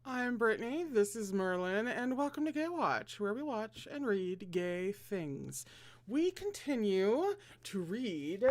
I'm Brittany, this is Merlin, and welcome to Gaywatch, where we watch and read gay things. We continue to read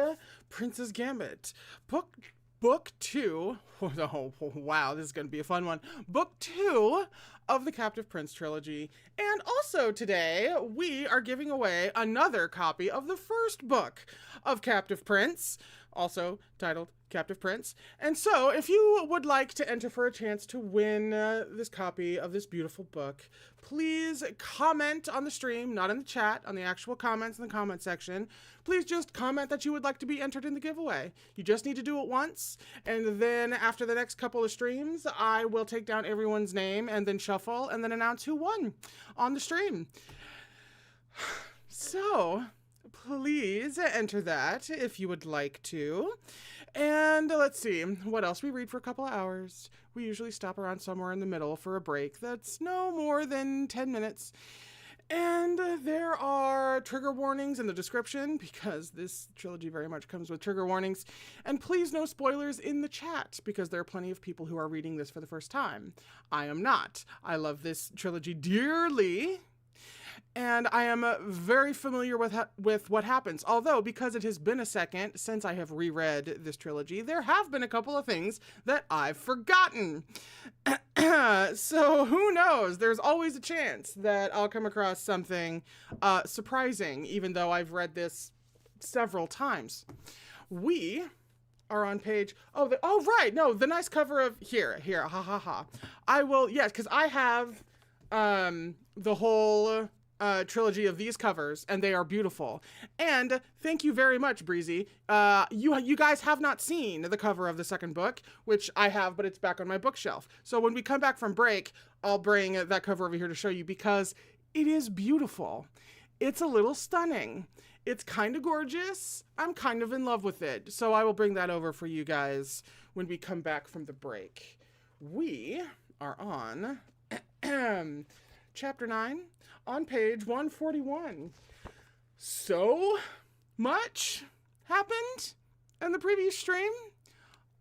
Prince's Gambit, Book 2. Oh, wow, this is going to be a fun one. Book 2 of the Captive Prince trilogy. And also today, we are giving away another copy of the first book of Captive Prince, also titled Captive Prince. And so, if you would like to enter for a chance to win this copy of this beautiful book, please comment on the stream, not in the chat, on the actual comments in the comment section. Please just comment that you would like to be entered in the giveaway. You just need to do it once, and then after the next couple of streams, I will take down everyone's name and then shuffle and then announce who won on the stream. So, please enter that if you would like to. And let's see, what else? We read for a couple of hours. We usually stop around somewhere in the middle for a break that's no more than 10 minutes. And there are trigger warnings in the description, because this trilogy very much comes with trigger warnings. And please no spoilers in the chat, because there are plenty of people who are reading this for the first time. I am not. I love this trilogy dearly, and I am very familiar with what happens. Although, because it has been a second since I have reread this trilogy, there have been a couple of things that I've forgotten. So who knows? There's always a chance that I'll come across something surprising, even though I've read this several times. We are on page... Oh, right. No, the nice cover of... Here. Ha, ha, ha. I will... Yes, because I have the whole... trilogy of these covers, and they are beautiful. And thank you very much, Breezy. You guys have not seen the cover of the second book, which I have, but it's back on my bookshelf. So when we come back from break, I'll bring that cover over here to show you, because it is beautiful. It's a little stunning. It's kind of gorgeous. I'm kind of in love with it. So I will bring that over for you guys when we come back from the break. We are on Chapter 9, on page 141. So much happened in the previous stream.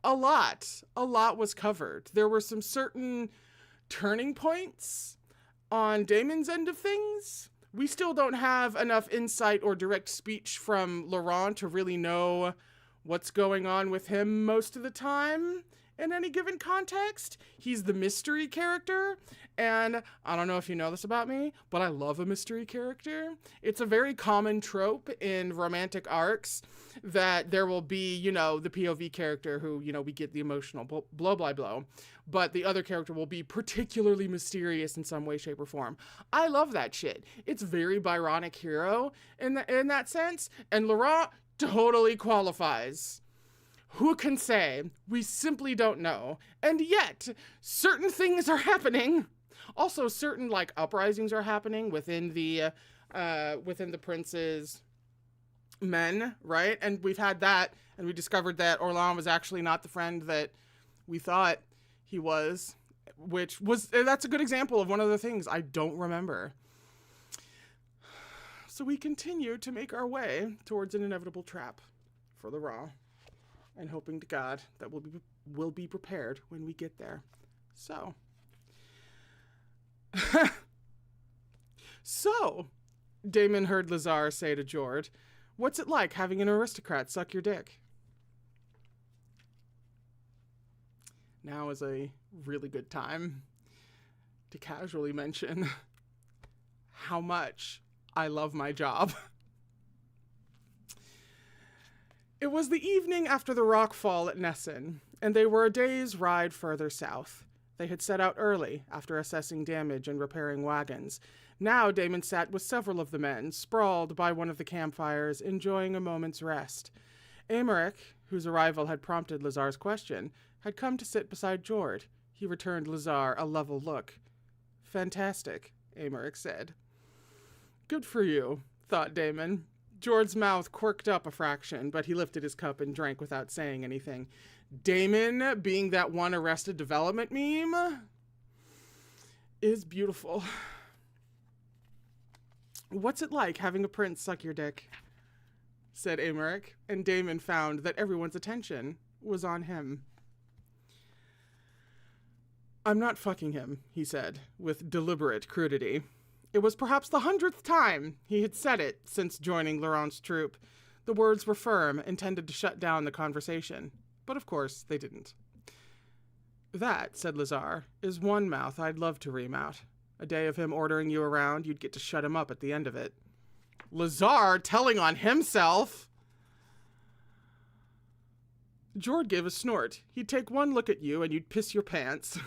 A lot was covered. There were some certain turning points on Damon's end of things. We still don't have enough insight or direct speech from Laurent to really know what's going on with him most of the time. In any given context, he's the mystery character, and I don't know if you know this about me, but I love a mystery character. It's a very common trope in romantic arcs that there will be, the POV character who, we get the emotional blow, but the other character will be particularly mysterious in some way, shape, or form. I love that shit. It's very Byronic hero in that sense, and Laurent totally qualifies. Who can say? We simply don't know. And yet, certain things are happening. Also, certain, uprisings are happening within the prince's men, right? And we've had that, and we discovered that Orlan was actually not the friend that we thought he was, that's a good example of one of the things I don't remember. So we continue to make our way towards an inevitable trap for the Raw, and hoping to God that we'll be prepared when we get there. So, So, Damon heard Lazar say to Jord, what's it like having an aristocrat suck your dick? Now is a really good time to casually mention how much I love my job. It was the evening after the rockfall at Nessun, and they were a day's ride further south. They had set out early, after assessing damage and repairing wagons. Now Damon sat with several of the men, sprawled by one of the campfires, enjoying a moment's rest. Aymeric, whose arrival had prompted Lazar's question, had come to sit beside Jord. He returned Lazar a level look. Fantastic, Aymeric said. Good for you, thought Damon. Jord's mouth quirked up a fraction, but he lifted his cup and drank without saying anything. Damon, being that one Arrested Development meme, is beautiful. What's it like having a prince suck your dick? Said Aymeric, and Damon found that everyone's attention was on him. I'm not fucking him, he said, with deliberate crudity. It was perhaps the 100th time he had said it since joining Laurent's troop. The words were firm, intended to shut down the conversation. But of course, they didn't. That, said Lazar, is one mouth I'd love to ream out. A day of him ordering you around, you'd get to shut him up at the end of it. Lazar telling on himself! Jord gave a snort. He'd take one look at you and you'd piss your pants.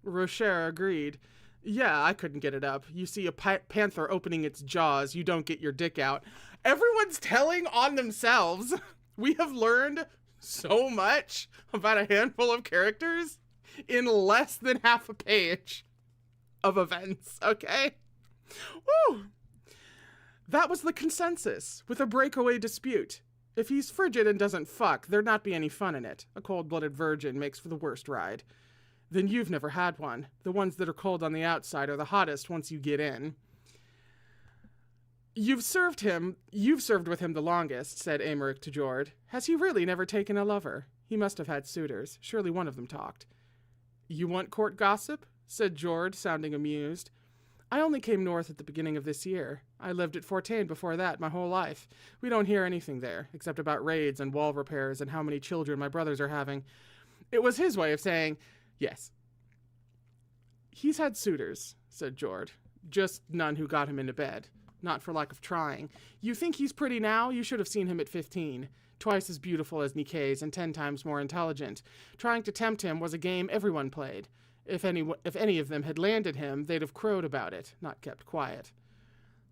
Rocher agreed. Yeah, I couldn't get it up. You see a panther opening its jaws, you don't get your dick out. Everyone's telling on themselves. We have learned so much about a handful of characters in less than half a page of events, okay? Woo! That was the consensus, with a breakaway dispute. If he's frigid and doesn't fuck, there'd not be any fun in it. A cold-blooded virgin makes for the worst ride. Then you've never had one. The ones that are cold on the outside are the hottest once you get in. You've served with him the longest, said Aymeric to Jord. Has he really never taken a lover? He must have had suitors. Surely one of them talked. You want court gossip? Said Jord, sounding amused. I only came north at the beginning of this year. I lived at Fortaine before that my whole life. We don't hear anything there, except about raids and wall repairs and how many children my brothers are having. It was his way of saying, yes. He's had suitors, said Jord. Just none who got him into bed. Not for lack of trying. You think he's pretty now? You should have seen him at 15. Twice as beautiful as Niké's and 10 times more intelligent. Trying to tempt him was a game everyone played. If any of them had landed him, they'd have crowed about it, not kept quiet.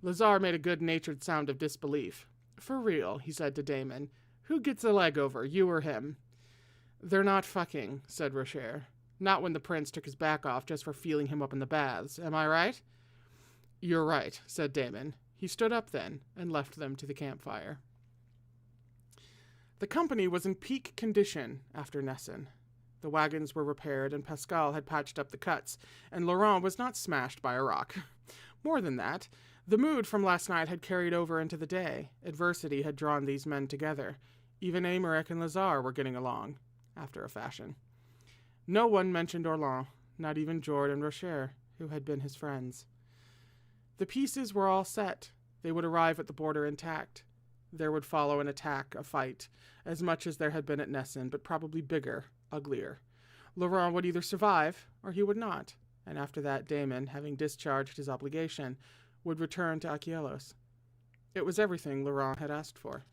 Lazar made a good-natured sound of disbelief. For real, he said to Damon. Who gets a leg over, you or him? They're not fucking, said Rocher. Not when the prince took his back off just for feeling him up in the baths, am I right? You're right, said Damon. He stood up then, and left them to the campfire. The company was in peak condition after Nessun. The wagons were repaired, and Pascal had patched up the cuts, and Laurent was not smashed by a rock. More than that, the mood from last night had carried over into the day. Adversity had drawn these men together. Even Aymeric and Lazar were getting along, after a fashion. No one mentioned Orlan, not even Jord and Rocher, who had been his friends. The pieces were all set. They would arrive at the border intact. There would follow an attack, a fight, as much as there had been at Nessun, but probably bigger, uglier. Laurent would either survive, or he would not, and after that Damon, having discharged his obligation, would return to Achielos. It was everything Laurent had asked for.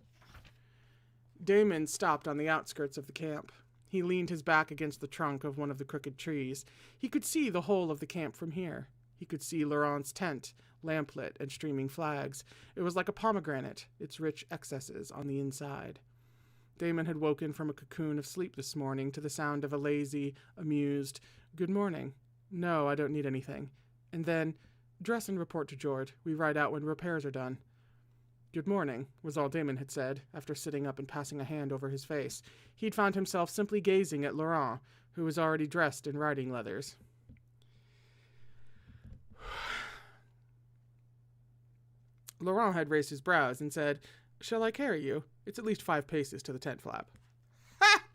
Damon stopped on the outskirts of the camp. He leaned his back against the trunk of one of the crooked trees. He could see the whole of the camp from here. He could see Laurent's tent, lamplit and streaming flags. It was like a pomegranate, its rich excesses on the inside. Damon had woken from a cocoon of sleep this morning to the sound of a lazy, amused, "Good morning. No, I don't need anything." And then, "Dress and report to Jord. We ride out when repairs are done." "Good morning," was all Damon had said, after sitting up and passing a hand over his face. He'd found himself simply gazing at Laurent, who was already dressed in riding leathers. Laurent had raised his brows and said, "Shall I carry you? It's at least 5 paces to the tent flap." Ha!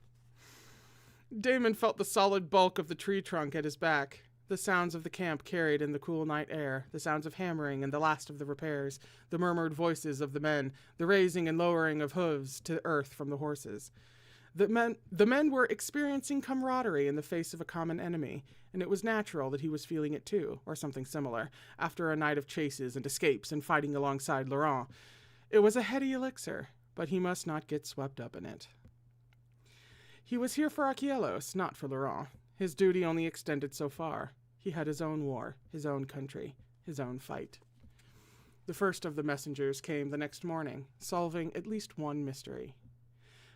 Damon felt the solid bulk of the tree trunk at his back. The sounds of the camp carried in the cool night air, the sounds of hammering and the last of the repairs, the murmured voices of the men, the raising and lowering of hooves to earth from the horses. The men were experiencing camaraderie in the face of a common enemy, and it was natural that he was feeling it too, or something similar, after a night of chases and escapes and fighting alongside Laurent. It was a heady elixir, but he must not get swept up in it. He was here for Archelos, not for Laurent. His duty only extended so far. He had his own war, his own country, his own fight. The first of the messengers came the next morning, solving at least one mystery.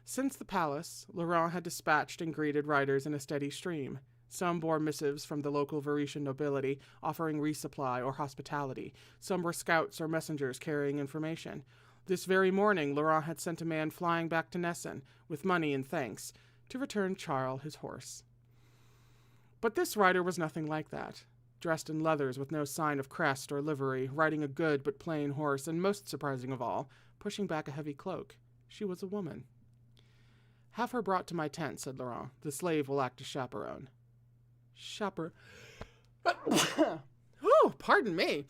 Since the palace, Laurent had dispatched and greeted riders in a steady stream. Some bore missives from the local Varetian nobility, offering resupply or hospitality. Some were scouts or messengers carrying information. This very morning, Laurent had sent a man flying back to Nessun, with money and thanks, to return Charles his horse. But this rider was nothing like that. Dressed in leathers with no sign of crest or livery, riding a good but plain horse, and most surprising of all, pushing back a heavy cloak, she was a woman. "Have her brought to my tent," said Laurent. "The slave will act as chaperone." Oh, pardon me.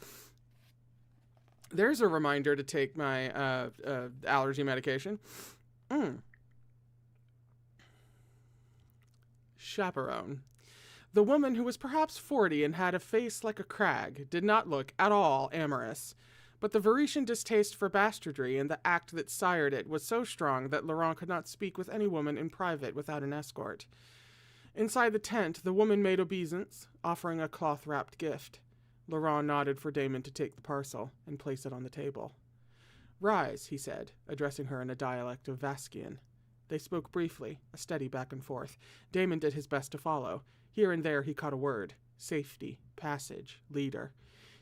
There's a reminder to take my allergy medication. Chaperone. The woman, who was perhaps 40 and had a face like a crag, did not look at all amorous. But the Varetian distaste for bastardry and the act that sired it was so strong that Laurent could not speak with any woman in private without an escort. Inside the tent, the woman made obeisance, offering a cloth-wrapped gift. Laurent nodded for Damon to take the parcel and place it on the table. "Rise," he said, addressing her in a dialect of Vaskian. They spoke briefly, a steady back and forth. Damon did his best to follow. Here and there he caught a word: safety, passage, leader.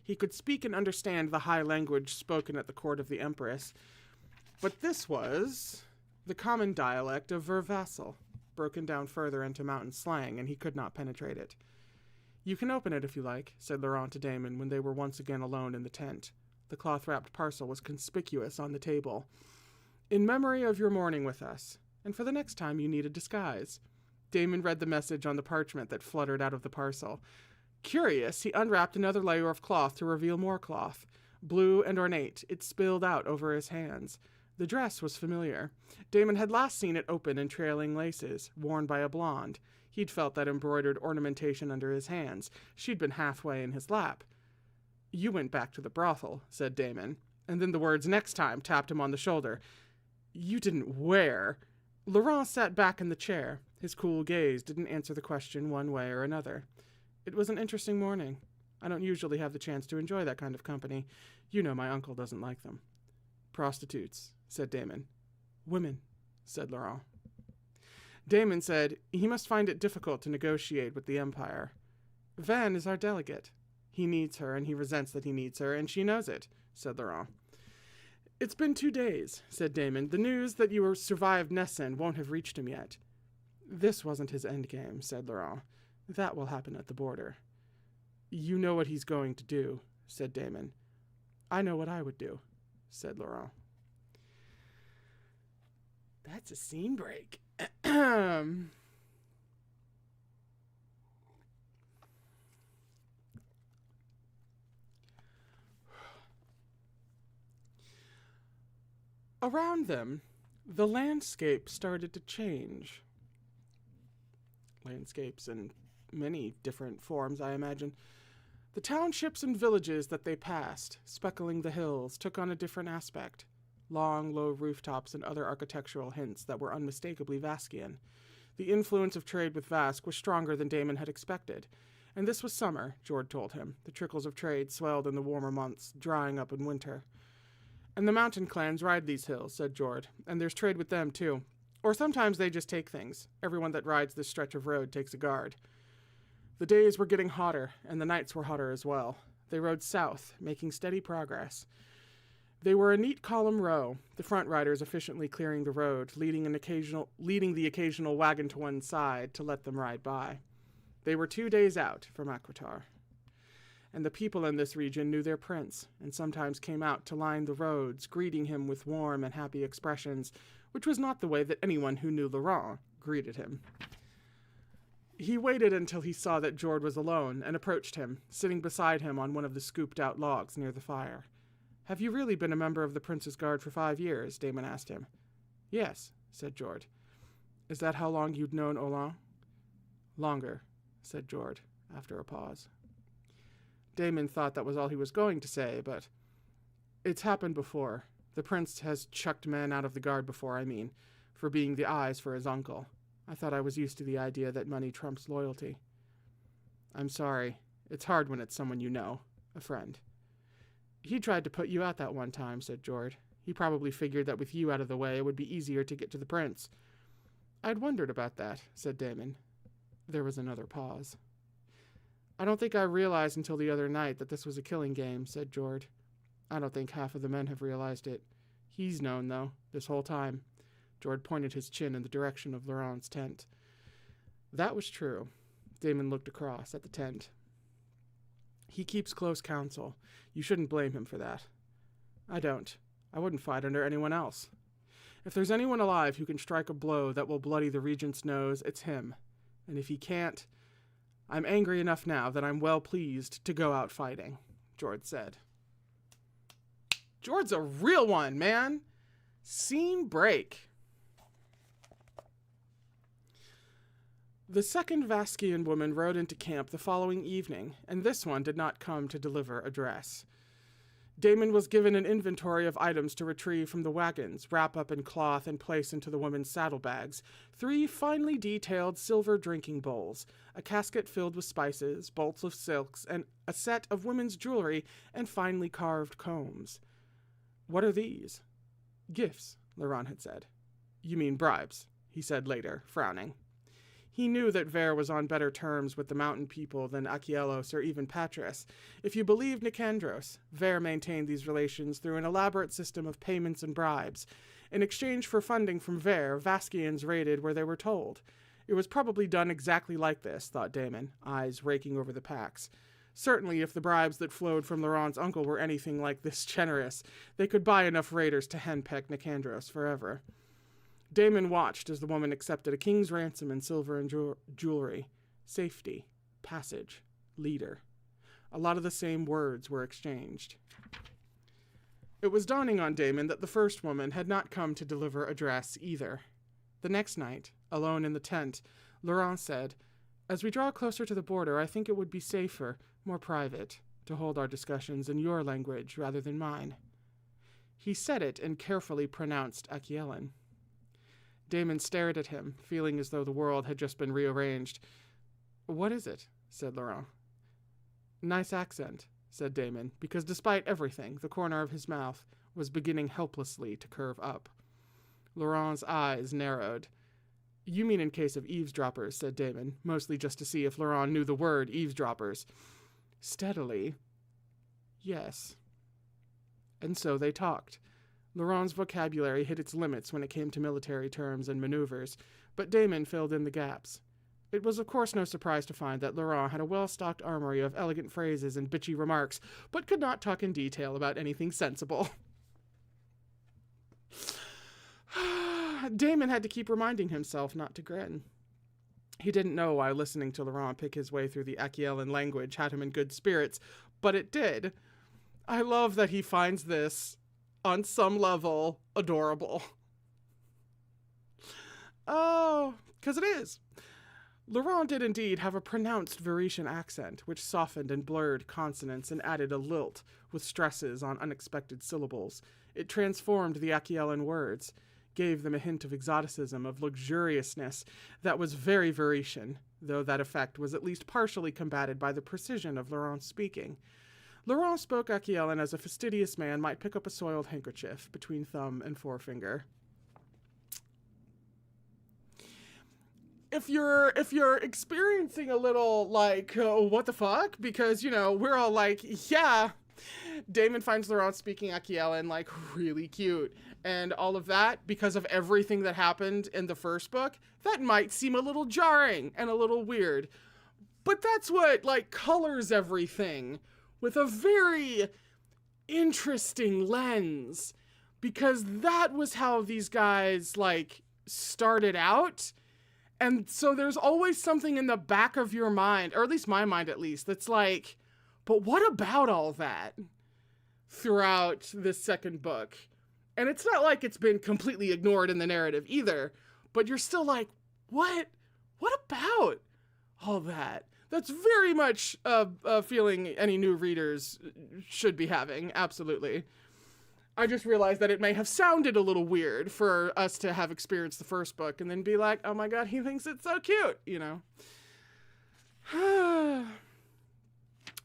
He could speak and understand the high language spoken at the court of the Empress, but this was the common dialect of Vervassal, broken down further into mountain slang, and he could not penetrate it. "You can open it if you like," said Laurent to Damon when they were once again alone in the tent. The cloth-wrapped parcel was conspicuous on the table. "In memory of your morning with us, and for the next time you need a disguise." Damon read the message on the parchment that fluttered out of the parcel. Curious, he unwrapped another layer of cloth to reveal more cloth. Blue and ornate, it spilled out over his hands. The dress was familiar. Damon had last seen it open and trailing laces, worn by a blonde. He'd felt that embroidered ornamentation under his hands. She'd been halfway in his lap. "You went back to the brothel," said Damon, and then the words "next time" tapped him on the shoulder. "You didn't wear..." Laurent sat back in the chair. His cool gaze didn't answer the question one way or another. "It was an interesting morning. I don't usually have the chance to enjoy that kind of company. You know my uncle doesn't like them." "Prostitutes," said Damon. "Women," said Laurent. Damon said he must find it difficult to negotiate with the Empire. "Van is our delegate. He needs her, and he resents that he needs her, and she knows it," said Laurent. "It's been 2 days," said Damon. "The news that you survived Nessun won't have reached him yet." "This wasn't his endgame," said Laurent. "That will happen at the border." "You know what he's going to do," said Damon. "I know what I would do," said Laurent. That's a scene break. Around them, the landscape started to change. Landscapes in many different forms, I imagine. The townships and villages that they passed, speckling the hills, took on a different aspect. Long, low rooftops and other architectural hints that were unmistakably Vaskian. The influence of trade with Vask was stronger than Damon had expected. And this was summer, Jord told him. The trickles of trade swelled in the warmer months, drying up in winter. "And the mountain clans ride these hills," said Jord, "and there's trade with them, too. Or sometimes they just take things. Everyone that rides this stretch of road takes a guard." The days were getting hotter, and the nights were hotter as well. They rode south, making steady progress. They were a neat column row, the front riders efficiently clearing the road, leading the occasional wagon to one side to let them ride by. They were 2 days out from Aquitar. And the people in this region knew their prince, and sometimes came out to line the roads, greeting him with warm and happy expressions, which was not the way that anyone who knew Laurent greeted him. He waited until he saw that Jord was alone and approached him, sitting beside him on one of the scooped-out logs near the fire. "Have you really been a member of the Prince's Guard for 5 years?" Damon asked him. "Yes," said Jord. "Is that how long you'd known Olan?" "Longer," said Jord, after a pause. Damon thought that was all he was going to say, but it's happened before. The Prince has chucked men out of the Guard before, for being the eyes for his uncle. I thought I was used to the idea that money trumps loyalty." "I'm sorry. It's hard when it's someone you know, a friend." "He tried to put you out that one time," said Jord. "He probably figured that with you out of the way, it would be easier to get to the Prince." "I'd wondered about that," said Damon. There was another pause. "I don't think I realized until the other night that this was a killing game," said Jord. "I don't think half of the men have realized it. He's known, though, this whole time." Jord pointed his chin in the direction of Laurent's tent. That was true. Damon looked across at the tent. "He keeps close counsel. You shouldn't blame him for that." "I don't. I wouldn't fight under anyone else. If there's anyone alive who can strike a blow that will bloody the Regent's nose, it's him. And if he can't, I'm angry enough now that I'm well pleased to go out fighting," Jord said. Jord's a real one, man. Scene break. The second Vaskian woman rode into camp the following evening, and this one did not come to deliver a dress. Damon was given an inventory of items to retrieve from the wagons, wrap up in cloth, and place into the women's saddlebags: 3 finely detailed silver drinking bowls, a casket filled with spices, bolts of silks, and a set of women's jewelry and finely carved combs. "What are these?" "Gifts," Laurent had said. "You mean bribes," he said later, frowning. He knew that Ver was on better terms with the mountain people than Achielos or even Patras. If you believed Nicandros, Ver maintained these relations through an elaborate system of payments and bribes. In exchange for funding from Ver, Vaskians raided where they were told. It was probably done exactly like this, thought Damon, eyes raking over the packs. Certainly, if the bribes that flowed from Laurent's uncle were anything like this generous, they could buy enough raiders to henpeck Nicandros forever. Damon watched as the woman accepted a king's ransom in silver and jewelry. Safety, passage, leader. A lot of the same words were exchanged. It was dawning on Damon that the first woman had not come to deliver a dress either. The next night, alone in the tent, Laurent said, "As we draw closer to the border, I think it would be safer, more private, to hold our discussions in your language rather than mine." He said it and carefully pronounced Achielan. Damon stared at him, feeling as though the world had just been rearranged. "What is it?" said Laurent. "Nice accent," said Damon, because despite everything, the corner of his mouth was beginning helplessly to curve up. Laurent's eyes narrowed. "You mean in case of eavesdroppers," said Damon, mostly just to see if Laurent knew the word eavesdroppers. Steadily. "Yes." And so they talked. Laurent's vocabulary hit its limits when it came to military terms and maneuvers, but Damon filled in the gaps. It was of course no surprise to find that Laurent had a well-stocked armory of elegant phrases and bitchy remarks, but could not talk in detail about anything sensible. Damon had to keep reminding himself not to grin. He didn't know why listening to Laurent pick his way through the Achielan language had him in good spirits, but it did. I love that he finds this, on some level, adorable. Oh, because it is. Laurent did indeed have a pronounced Varetian accent, which softened and blurred consonants and added a lilt with stresses on unexpected syllables. It transformed the Achielan words, gave them a hint of exoticism, of luxuriousness that was very Varetian, though that effect was at least partially combated by the precision of Laurent's speaking. Laurent spoke Achielan as a fastidious man might pick up a soiled handkerchief between thumb and forefinger. If you're experiencing a little, what the fuck? Because, we're all like, yeah. Damon finds Laurent speaking Achielan, really cute. And all of that, because of everything that happened in the first book, that might seem a little jarring and a little weird. But that's what, colors everything with a very interesting lens, because that was how these guys, started out, And so there's always something in the back of your mind, or at least my mind at least, that's like, but what about all that throughout this second book? And it's not like it's been completely ignored in the narrative either, but you're still like, what about all that? That's very much a feeling any new readers should be having, absolutely. I just realized that it may have sounded a little weird for us to have experienced the first book and then be like, oh my god, he thinks it's so cute, you know?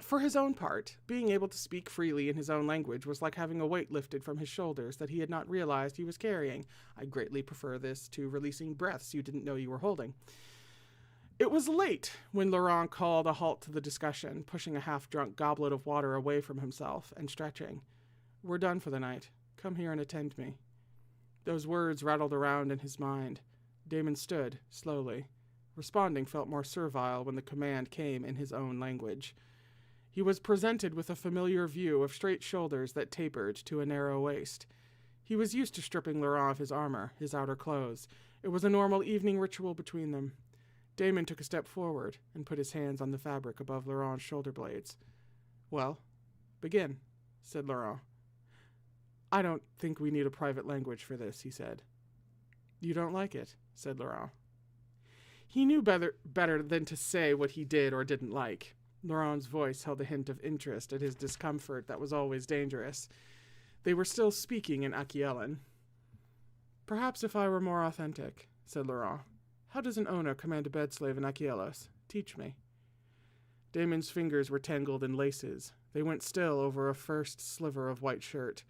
For his own part, being able to speak freely in his own language was like having a weight lifted from his shoulders that he had not realized he was carrying. I greatly prefer this to releasing breaths you didn't know you were holding. It was late when Laurent called a halt to the discussion, pushing a half-drunk goblet of water away from himself and stretching. We're done for the night. Come here and attend me. Those words rattled around in his mind. Damon stood, slowly. Responding felt more servile when the command came in his own language. He was presented with a familiar view of straight shoulders that tapered to a narrow waist. He was used to stripping Laurent of his armor, his outer clothes. It was a normal evening ritual between them. Damon took a step forward and put his hands on the fabric above Laurent's shoulder blades. Well, begin, said Laurent. I don't think we need a private language for this, he said. You don't like it, said Laurent. He knew better than to say what he did or didn't like. Laurent's voice held a hint of interest at his discomfort that was always dangerous. They were still speaking in Aquielan. Perhaps if I were more authentic, said Laurent. How does an owner command a bedslave in Aquielos? Teach me. Damon's fingers were tangled in laces. They went still over a first sliver of white shirt.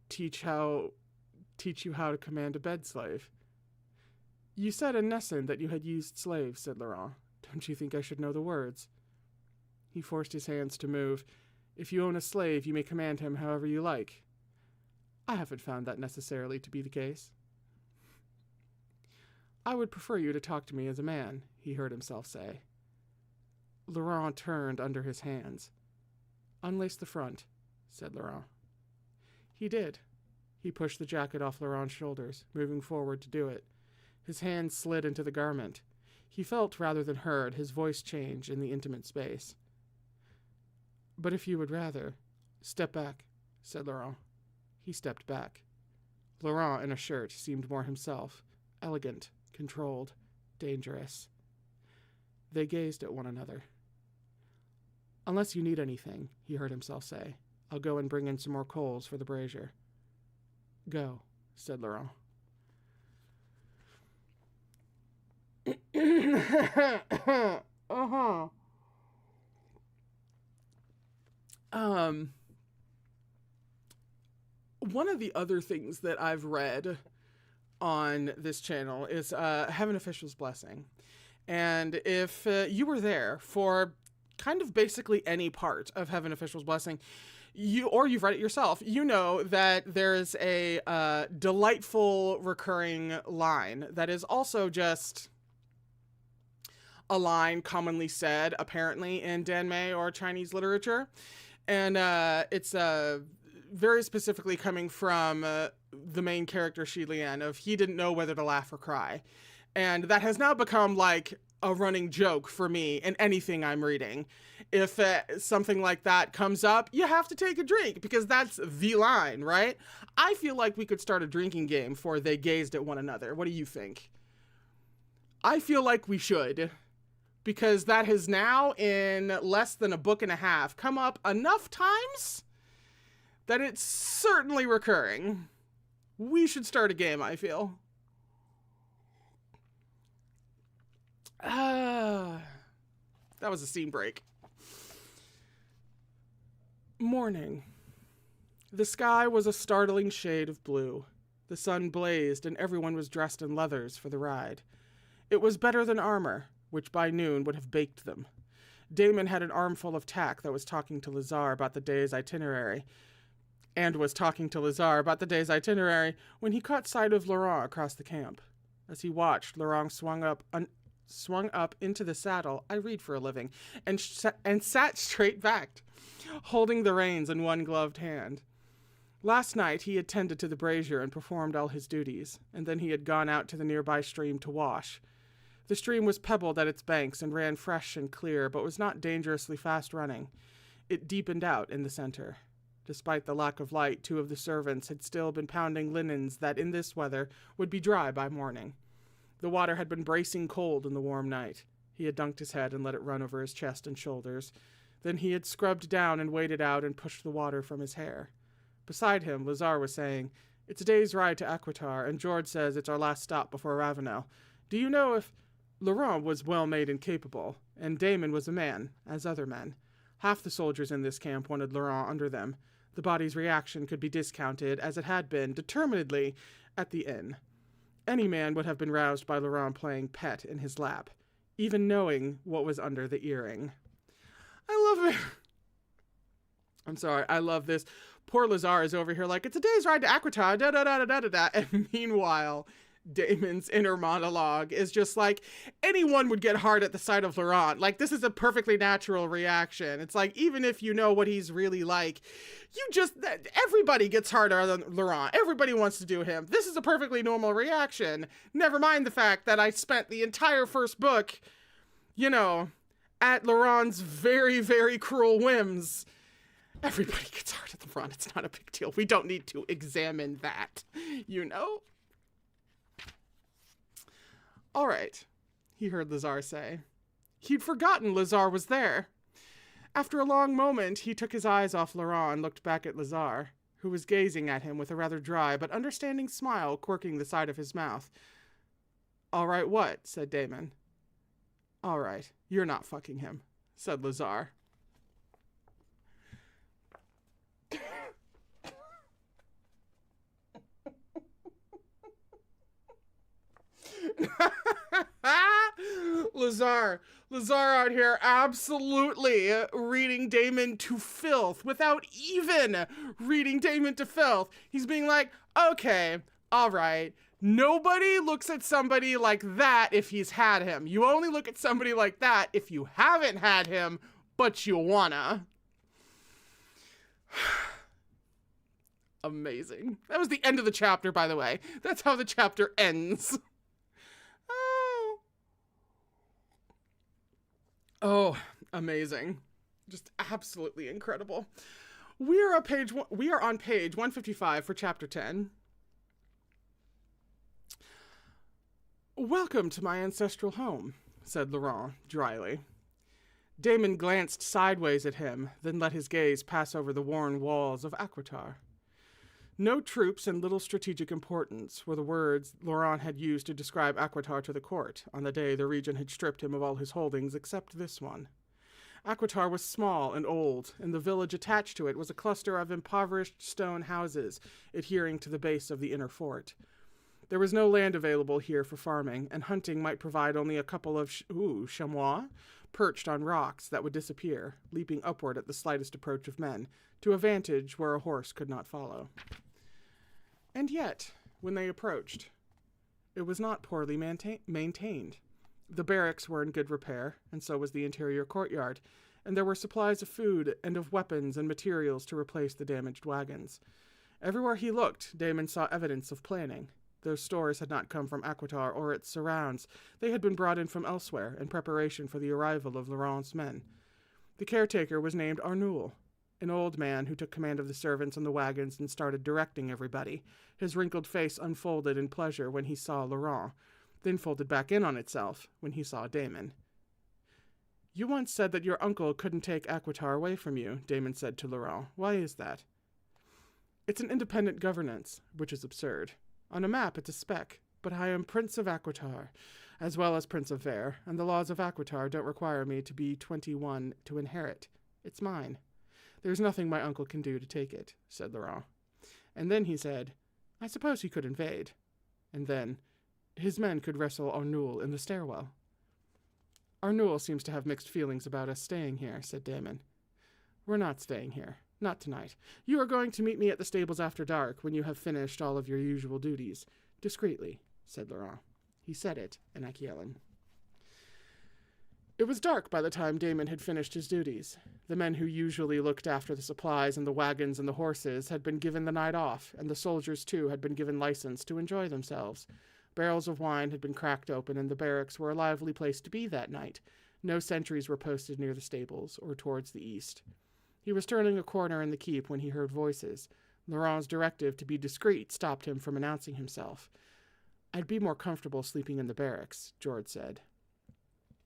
Teach you how to command a bedslave. You said in Nessun that you had used slaves, said Laurent. Don't you think I should know the words? He forced his hands to move. If you own a slave, you may command him however you like. I haven't found that necessarily to be the case. I would prefer you to talk to me as a man, he heard himself say. Laurent turned under his hands. Unlace the front, said Laurent. He did. He pushed the jacket off Laurent's shoulders, moving forward to do it. His hands slid into the garment. He felt rather than heard his voice change in the intimate space. But if you would rather, step back, said Laurent. He stepped back. Laurent in a shirt seemed more himself, elegant, controlled, dangerous. They gazed at one another. Unless you need anything, he heard himself say, I'll go and bring in some more coals for the brazier. Go, said Laurent. Uh-huh. One of the other things that I've read on this channel is Heaven Official's Blessing. And if you were there for kind of basically any part of Heaven Official's Blessing, you've read it yourself, you know that there is a delightful recurring line that is also just a line commonly said, apparently, in Danmei or Chinese literature. And it's very specifically coming from the main character, Shi Lian, of he didn't know whether to laugh or cry. And that has now become like a running joke for me in anything I'm reading. If something like that comes up, you have to take a drink because that's the line, right? I feel like we could start a drinking game for They Gazed at One Another. What do you think? I feel like we should, because that has now, in less than a book and a half, come up enough times that it's certainly recurring. We should start a game, I feel. That was a scene break. Morning. The sky was a startling shade of blue. The sun blazed and everyone was dressed in leathers for the ride. It was better than armor, which by noon would have baked them. Damon had an armful of tack that was talking to Lazar about the day's itinerary, when he caught sight of Laurent across the camp. As he watched, Laurent swung up into the saddle, I read for a living, and sat straight back, holding the reins in one gloved hand. Last night he had tended to the brazier and performed all his duties, and then he had gone out to the nearby stream to wash. The stream was pebbled at its banks and ran fresh and clear, but was not dangerously fast running. It deepened out in the center. Despite the lack of light, 2 of the servants had still been pounding linens that in this weather would be dry by morning. The water had been bracing cold in the warm night. He had dunked his head and let it run over his chest and shoulders. Then he had scrubbed down and waded out and pushed the water from his hair. Beside him, Lazar was saying, "It's a day's ride to Aquitar, and George says it's our last stop before Ravenel. Do you know if..." Laurent was well-made and capable, and Damon was a man, as other men. Half the soldiers in this camp wanted Laurent under them. The body's reaction could be discounted, as it had been, determinedly, at the inn. Any man would have been roused by Laurent playing pet in his lap, even knowing what was under the earring. I love it. I'm sorry, I love this. Poor Lazar is over here like, it's a day's ride to Aquitar, da-da-da-da-da-da-da. And meanwhile, Damon's inner monologue is just like, anyone would get hard at the sight of Laurent. Like, this is a perfectly natural reaction. It's like, even if you know what he's really like, everybody gets harder than Laurent. Everybody wants to do him. This is a perfectly normal reaction. Never mind the fact that I spent the entire first book, at Laurent's very, very cruel whims. Everybody gets hard at Laurent. It's not a big deal. We don't need to examine that, All right, he heard Lazar say. He'd forgotten Lazar was there. After a long moment, he took his eyes off Laurent and looked back at Lazar, who was gazing at him with a rather dry but understanding smile quirking the side of his mouth. "All right, what?" said Damon. "All right, you're not fucking him," said Lazar. Lazar out here absolutely reading Damon to filth without even reading Damon to filth. He's being like, okay, all right. Nobody looks at somebody like that if he's had him. You only look at somebody like that if you haven't had him, but you wanna. Amazing. That was the end of the chapter, by the way. That's how the chapter ends. Oh, amazing. Just absolutely incredible. We are on page 155 for chapter 10. "Welcome to my ancestral home," said Laurent dryly. Damon glanced sideways at him, then let his gaze pass over the worn walls of Aquitar. No troops and little strategic importance were the words Laurent had used to describe Aquitar to the court on the day the regent had stripped him of all his holdings except this one. Aquitar was small and old, and the village attached to it was a cluster of impoverished stone houses adhering to the base of the inner fort. There was no land available here for farming, and hunting might provide only a couple of chamois perched on rocks that would disappear, leaping upward at the slightest approach of men, to a vantage where a horse could not follow. And yet, when they approached, it was not poorly maintained. The barracks were in good repair, and so was the interior courtyard, and there were supplies of food and of weapons and materials to replace the damaged wagons. Everywhere he looked, Damon saw evidence of planning. Those stores had not come from Aquitar or its surrounds. They had been brought in from elsewhere in preparation for the arrival of Laurent's men. The caretaker was named Arnoul, an old man who took command of the servants and the wagons and started directing everybody. His wrinkled face unfolded in pleasure when he saw Laurent, then folded back in on itself when he saw Damon. "You once said that your uncle couldn't take Aquitar away from you," Damon said to Laurent. "Why is that?" "It's an independent governance, which is absurd. On a map, it's a speck, but I am Prince of Aquitar, as well as Prince of Vare, and the laws of Aquitar don't require me to be 21 to inherit. It's mine. There's nothing my uncle can do to take it," said Laurent. And then he said, "I suppose he could invade." And then, "His men could wrestle Arnoul in the stairwell." "Arnoul seems to have mixed feelings about us staying here," said Damon. "We're not staying here. Not tonight. You are going to meet me at the stables after dark when you have finished all of your usual duties. Discreetly," said Laurent. He said it in Aquielan. It was dark by the time Damon had finished his duties. The men who usually looked after the supplies and the wagons and the horses had been given the night off, and the soldiers, too, had been given license to enjoy themselves. Barrels of wine had been cracked open, and the barracks were a lively place to be that night. No sentries were posted near the stables or towards the east. He was turning a corner in the keep when he heard voices. Laurent's directive to be discreet stopped him from announcing himself. "I'd be more comfortable sleeping in the barracks," Jord said.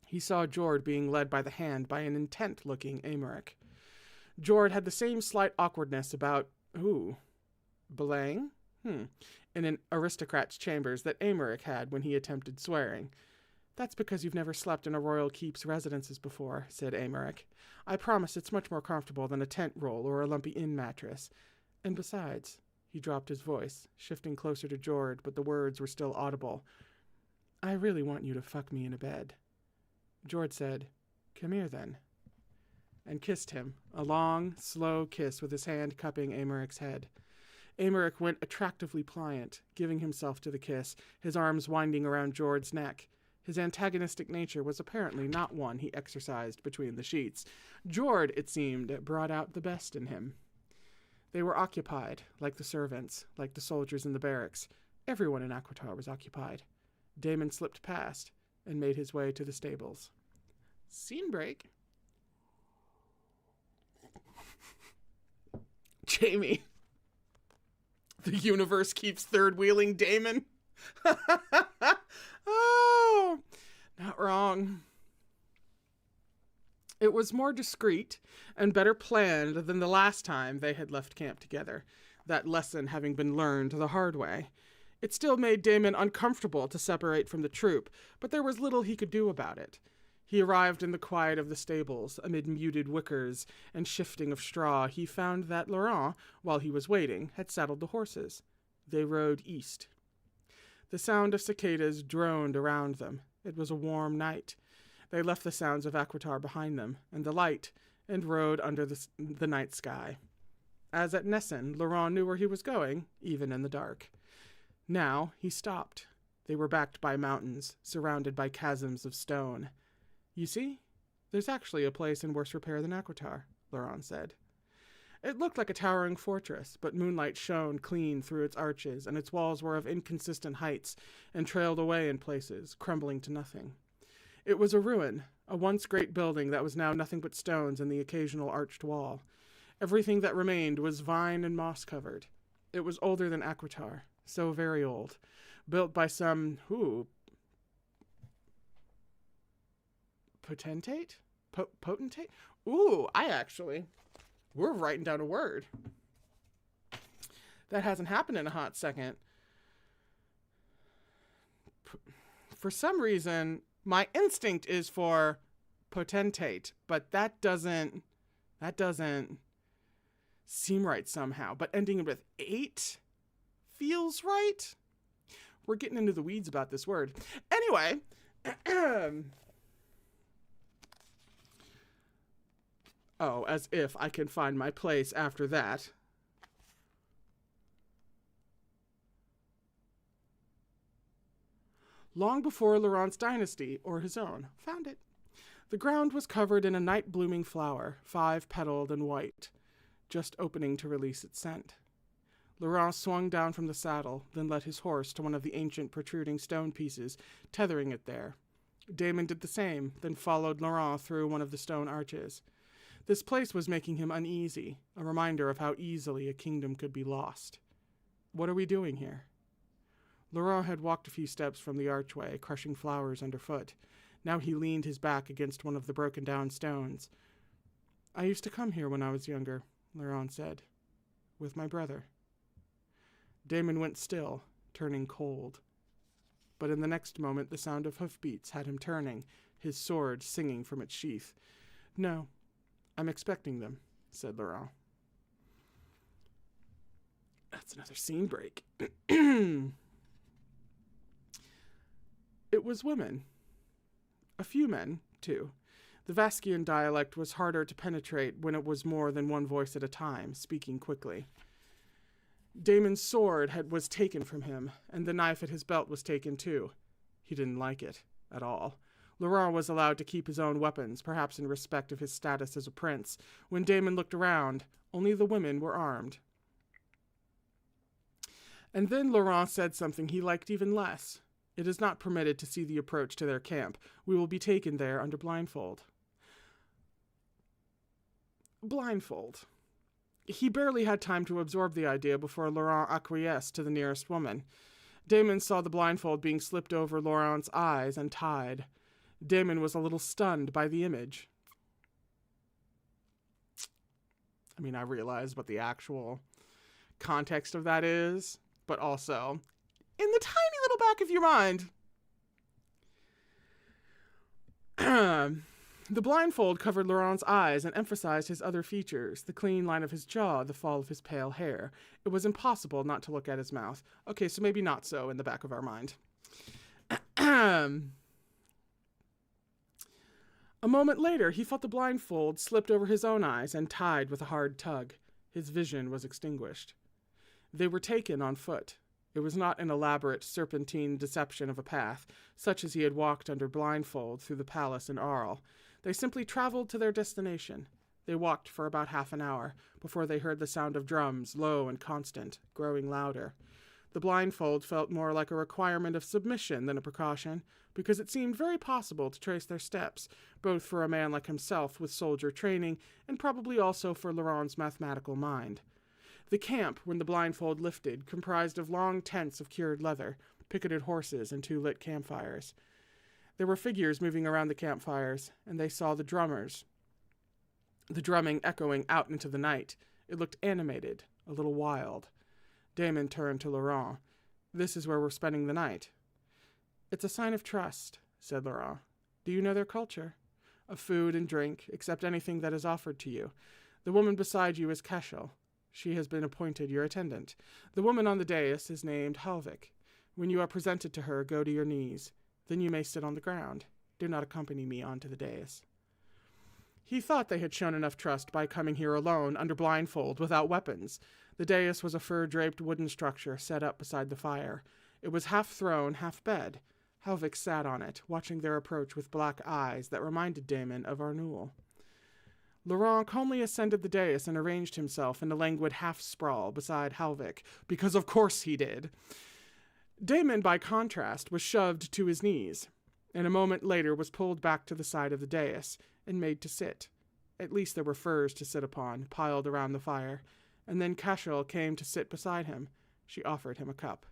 He saw Jord being led by the hand by an intent-looking Aymeric. Jord had the same slight awkwardness about, belaying? In an aristocrat's chambers that Aymeric had when he attempted swearing. "That's because you've never slept in a royal keep's residences before," said Aymeric. "I promise it's much more comfortable than a tent roll or a lumpy inn mattress. And besides," he dropped his voice, shifting closer to Jord, but the words were still audible, "I really want you to fuck me in a bed." Jord said, "Come here, then," and kissed him, a long, slow kiss with his hand cupping Aymeric's head. Aymeric went attractively pliant, giving himself to the kiss, his arms winding around Jord's neck. His antagonistic nature was apparently not one he exercised between the sheets. Jord, it seemed, brought out the best in him. They were occupied, like the servants, like the soldiers in the barracks. Everyone in Aquitar was occupied. Damon slipped past and made his way to the stables. Scene break. Jamie. The universe keeps third-wheeling Damon. Oh, not wrong. It was more discreet and better planned than the last time they had left camp together, that lesson having been learned the hard way. It still made Damon uncomfortable to separate from the troop, but there was little he could do about it. He arrived in the quiet of the stables, amid muted wickers and shifting of straw. He found that Laurent, while he was waiting, had saddled the horses. They rode east. The sound of cicadas droned around them. It was a warm night. They left the sounds of Aquitar behind them, and the light, and rode under the night sky. As at Nessen, Laurent knew where he was going, even in the dark. Now he stopped. They were backed by mountains, surrounded by chasms of stone. "You see, there's actually a place in worse repair than Aquitar," Laurent said. It looked like a towering fortress, but moonlight shone clean through its arches, and its walls were of inconsistent heights and trailed away in places, crumbling to nothing. It was a ruin, a once great building that was now nothing but stones and the occasional arched wall. Everything that remained was vine and moss covered. It was older than Aquitar, so very old, built by some, potentate? Potentate? We're writing down a word. That hasn't happened in a hot second. For some reason, my instinct is for potentate, but that doesn't seem right somehow. But ending with 8 feels right. We're getting into the weeds about this word. Anyway, as if I can find my place after that. Long before Laurent's dynasty, or his own, found it. The ground was covered in a night-blooming flower, 5-petaled and white, just opening to release its scent. Laurent swung down from the saddle, then led his horse to one of the ancient protruding stone pieces, tethering it there. Damon did the same, then followed Laurent through one of the stone arches. This place was making him uneasy, a reminder of how easily a kingdom could be lost. "What are we doing here?" Laurent had walked a few steps from the archway, crushing flowers underfoot. Now he leaned his back against one of the broken-down stones. "I used to come here when I was younger," Laurent said. "With my brother." Damon went still, turning cold. But in the next moment the sound of hoofbeats had him turning, his sword singing from its sheath. "No, I'm expecting them," said Laurent. That's another scene break. It was women. A few men, too. The Vaskian dialect was harder to penetrate when it was more than one voice at a time, speaking quickly. Damon's sword was taken from him, and the knife at his belt was taken too. He didn't like it at all. Laurent was allowed to keep his own weapons, perhaps in respect of his status as a prince. When Damon looked around, only the women were armed. And then Laurent said something he liked even less. It is not permitted to see the approach to their camp. We will be taken there under blindfold. Blindfold. He barely had time to absorb the idea before Laurent acquiesced to the nearest woman. Damon saw the blindfold being slipped over Laurent's eyes and tied. Damon was a little stunned by the image. I mean, I realize what the actual context of that is, but also, in the tiny little back of your mind, the blindfold covered Laurent's eyes and emphasized his other features, the clean line of his jaw, the fall of his pale hair. It was impossible not to look at his mouth. Okay, so maybe not so in the back of our mind. A moment later, he felt the blindfold slipped over his own eyes and tied with a hard tug. His vision was extinguished. They were taken on foot. It was not an elaborate serpentine deception of a path, such as he had walked under blindfold through the palace in Arles. They simply traveled to their destination. They walked for about half an hour before they heard the sound of drums, low and constant, growing louder. The blindfold felt more like a requirement of submission than a precaution, because it seemed very possible to trace their steps, both for a man like himself with soldier training, and probably also for Laurent's mathematical mind. The camp, when the blindfold lifted, comprised of long tents of cured leather, picketed horses, and 2 lit campfires. There were figures moving around the campfires, and they saw the drummers, the drumming echoing out into the night. It looked animated, a little wild. Damon turned to Laurent. "This is where we're spending the night." "It's a sign of trust," said Laurent. "Do you know their culture? Of food and drink, except anything that is offered to you. The woman beside you is Cashel. She has been appointed your attendant. The woman on the dais is named Halvik. When you are presented to her, go to your knees. Then you may sit on the ground. Do not accompany me onto the dais." He thought they had shown enough trust by coming here alone, under blindfold, without weapons. The dais was a fur-draped wooden structure set up beside the fire. It was half throne, half bed. Halvik sat on it, watching their approach with black eyes that reminded Damon of Arnoul. Laurent calmly ascended the dais and arranged himself in a languid half-sprawl beside Halvik, because of course he did. Damon, by contrast, was shoved to his knees, and a moment later was pulled back to the side of the dais and made to sit. At least there were furs to sit upon, piled around the fire, and then Cashel came to sit beside him. She offered him a cup.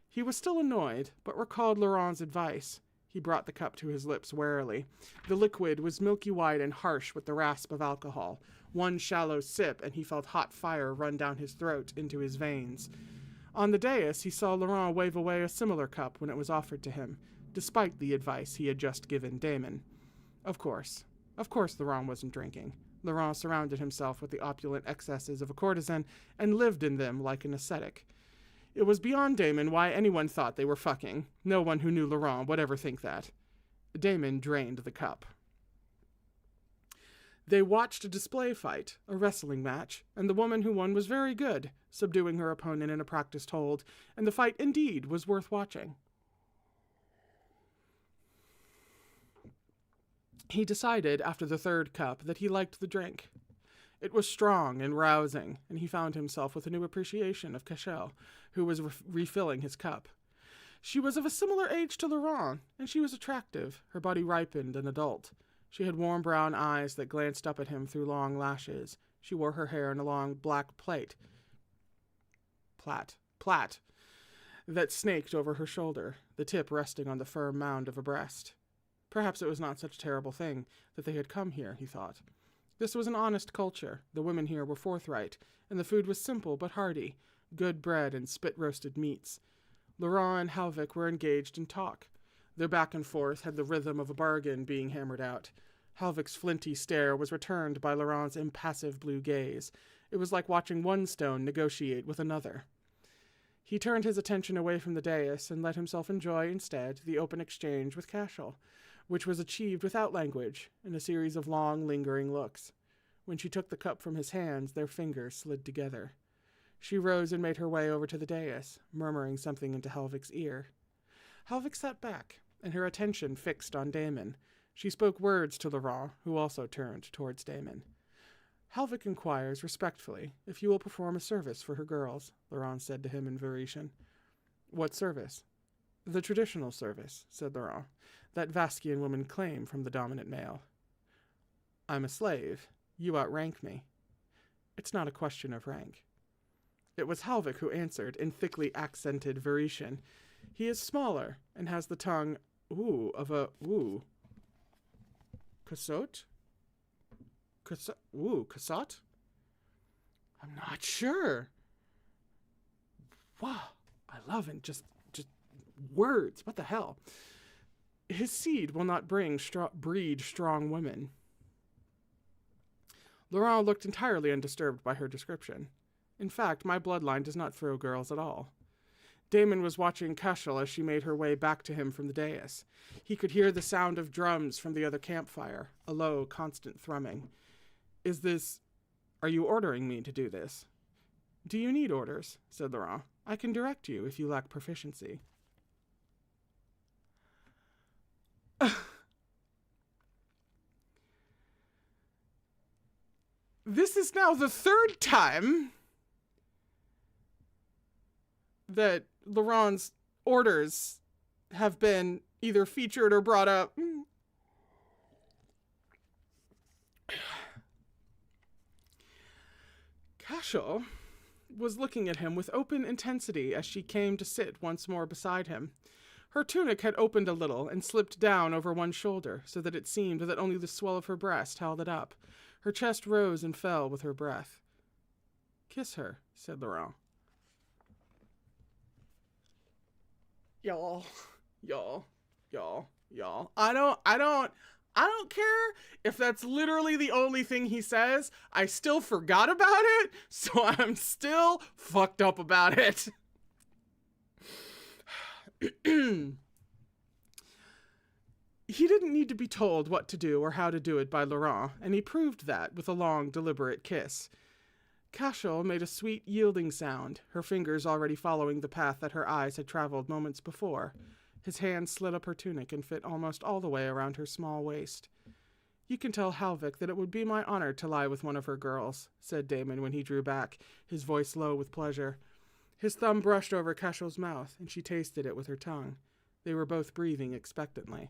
He was still annoyed, but recalled Laurent's advice. He brought the cup to his lips warily. The liquid was milky white and harsh with the rasp of alcohol. One shallow sip, and he felt hot fire run down his throat into his veins. On the dais, he saw Laurent wave away a similar cup when it was offered to him, despite the advice he had just given Damon. Of course Laurent wasn't drinking. Laurent surrounded himself with the opulent excesses of a courtesan and lived in them like an ascetic. It was beyond Damon why anyone thought they were fucking. No one who knew Laurent would ever think that. Damon drained the cup. They watched a display fight, a wrestling match, and the woman who won was very good, subduing her opponent in a practiced hold, and the fight indeed was worth watching. He decided, after the third cup, that he liked the drink. It was strong and rousing, and he found himself with a new appreciation of Cashel, who was refilling his cup. She was of a similar age to Laurent, and she was attractive, her body ripened and adult. She had warm brown eyes that glanced up at him through long lashes. She wore her hair in a long black plait that snaked over her shoulder, the tip resting on the firm mound of a breast. Perhaps it was not such a terrible thing that they had come here, he thought. This was an honest culture. The women here were forthright, and the food was simple but hearty, good bread and spit-roasted meats. Laurent and Halvik were engaged in talk. Their back and forth had the rhythm of a bargain being hammered out. Halvik's flinty stare was returned by Laurent's impassive blue gaze. It was like watching one stone negotiate with another. He turned his attention away from the dais and let himself enjoy, instead, the open exchange with Cashel, which was achieved without language, in a series of long, lingering looks. When she took the cup from his hands, their fingers slid together. She rose and made her way over to the dais, murmuring something into Halvik's ear. Halvik sat back, and her attention fixed on Damon. She spoke words to Laurent, who also turned towards Damon. "Halvik inquires respectfully if you will perform a service for her girls," Laurent said to him in Varetian. "What service?" The traditional service, said Laurent, that Vaskian women claim from the dominant male. I'm a slave. You outrank me. It's not a question of rank. It was Halvik who answered in thickly accented Varetian. He is smaller and has the tongue, of a, Kasot? Kasot? I'm not sure. Wow, I love it. Just words. What the hell? His seed will not breed strong women. Laurent looked entirely undisturbed by her description. In fact, my bloodline does not throw girls at all. Damon was watching Cashel as she made her way back to him from the dais. He could hear the sound of drums from the other campfire, a low, constant thrumming. Are you ordering me to do this? Do you need orders? Said Laurent. I can direct you if you lack proficiency. This is now the third time that Laurent's orders have been either featured or brought up. Cashel was looking at him with open intensity as she came to sit once more beside him. Her tunic had opened a little and slipped down over one shoulder, so that it seemed that only the swell of her breast held it up. Her chest rose and fell with her breath. Kiss her, said Laurent. Y'all. I don't care if that's literally the only thing he says. I still forgot about it, so I'm still fucked up about it. He didn't need to be told what to do or how to do it by Laurent, and he proved that with a long, deliberate kiss. Cashel made a sweet, yielding sound, her fingers already following the path that her eyes had traveled moments before. His hand slid up her tunic and fit almost all the way around her small waist. You can tell Halvik that it would be my honor to lie with one of her girls, said Damon when he drew back, his voice low with pleasure. His thumb brushed over Cashel's mouth, and she tasted it with her tongue. They were both breathing expectantly.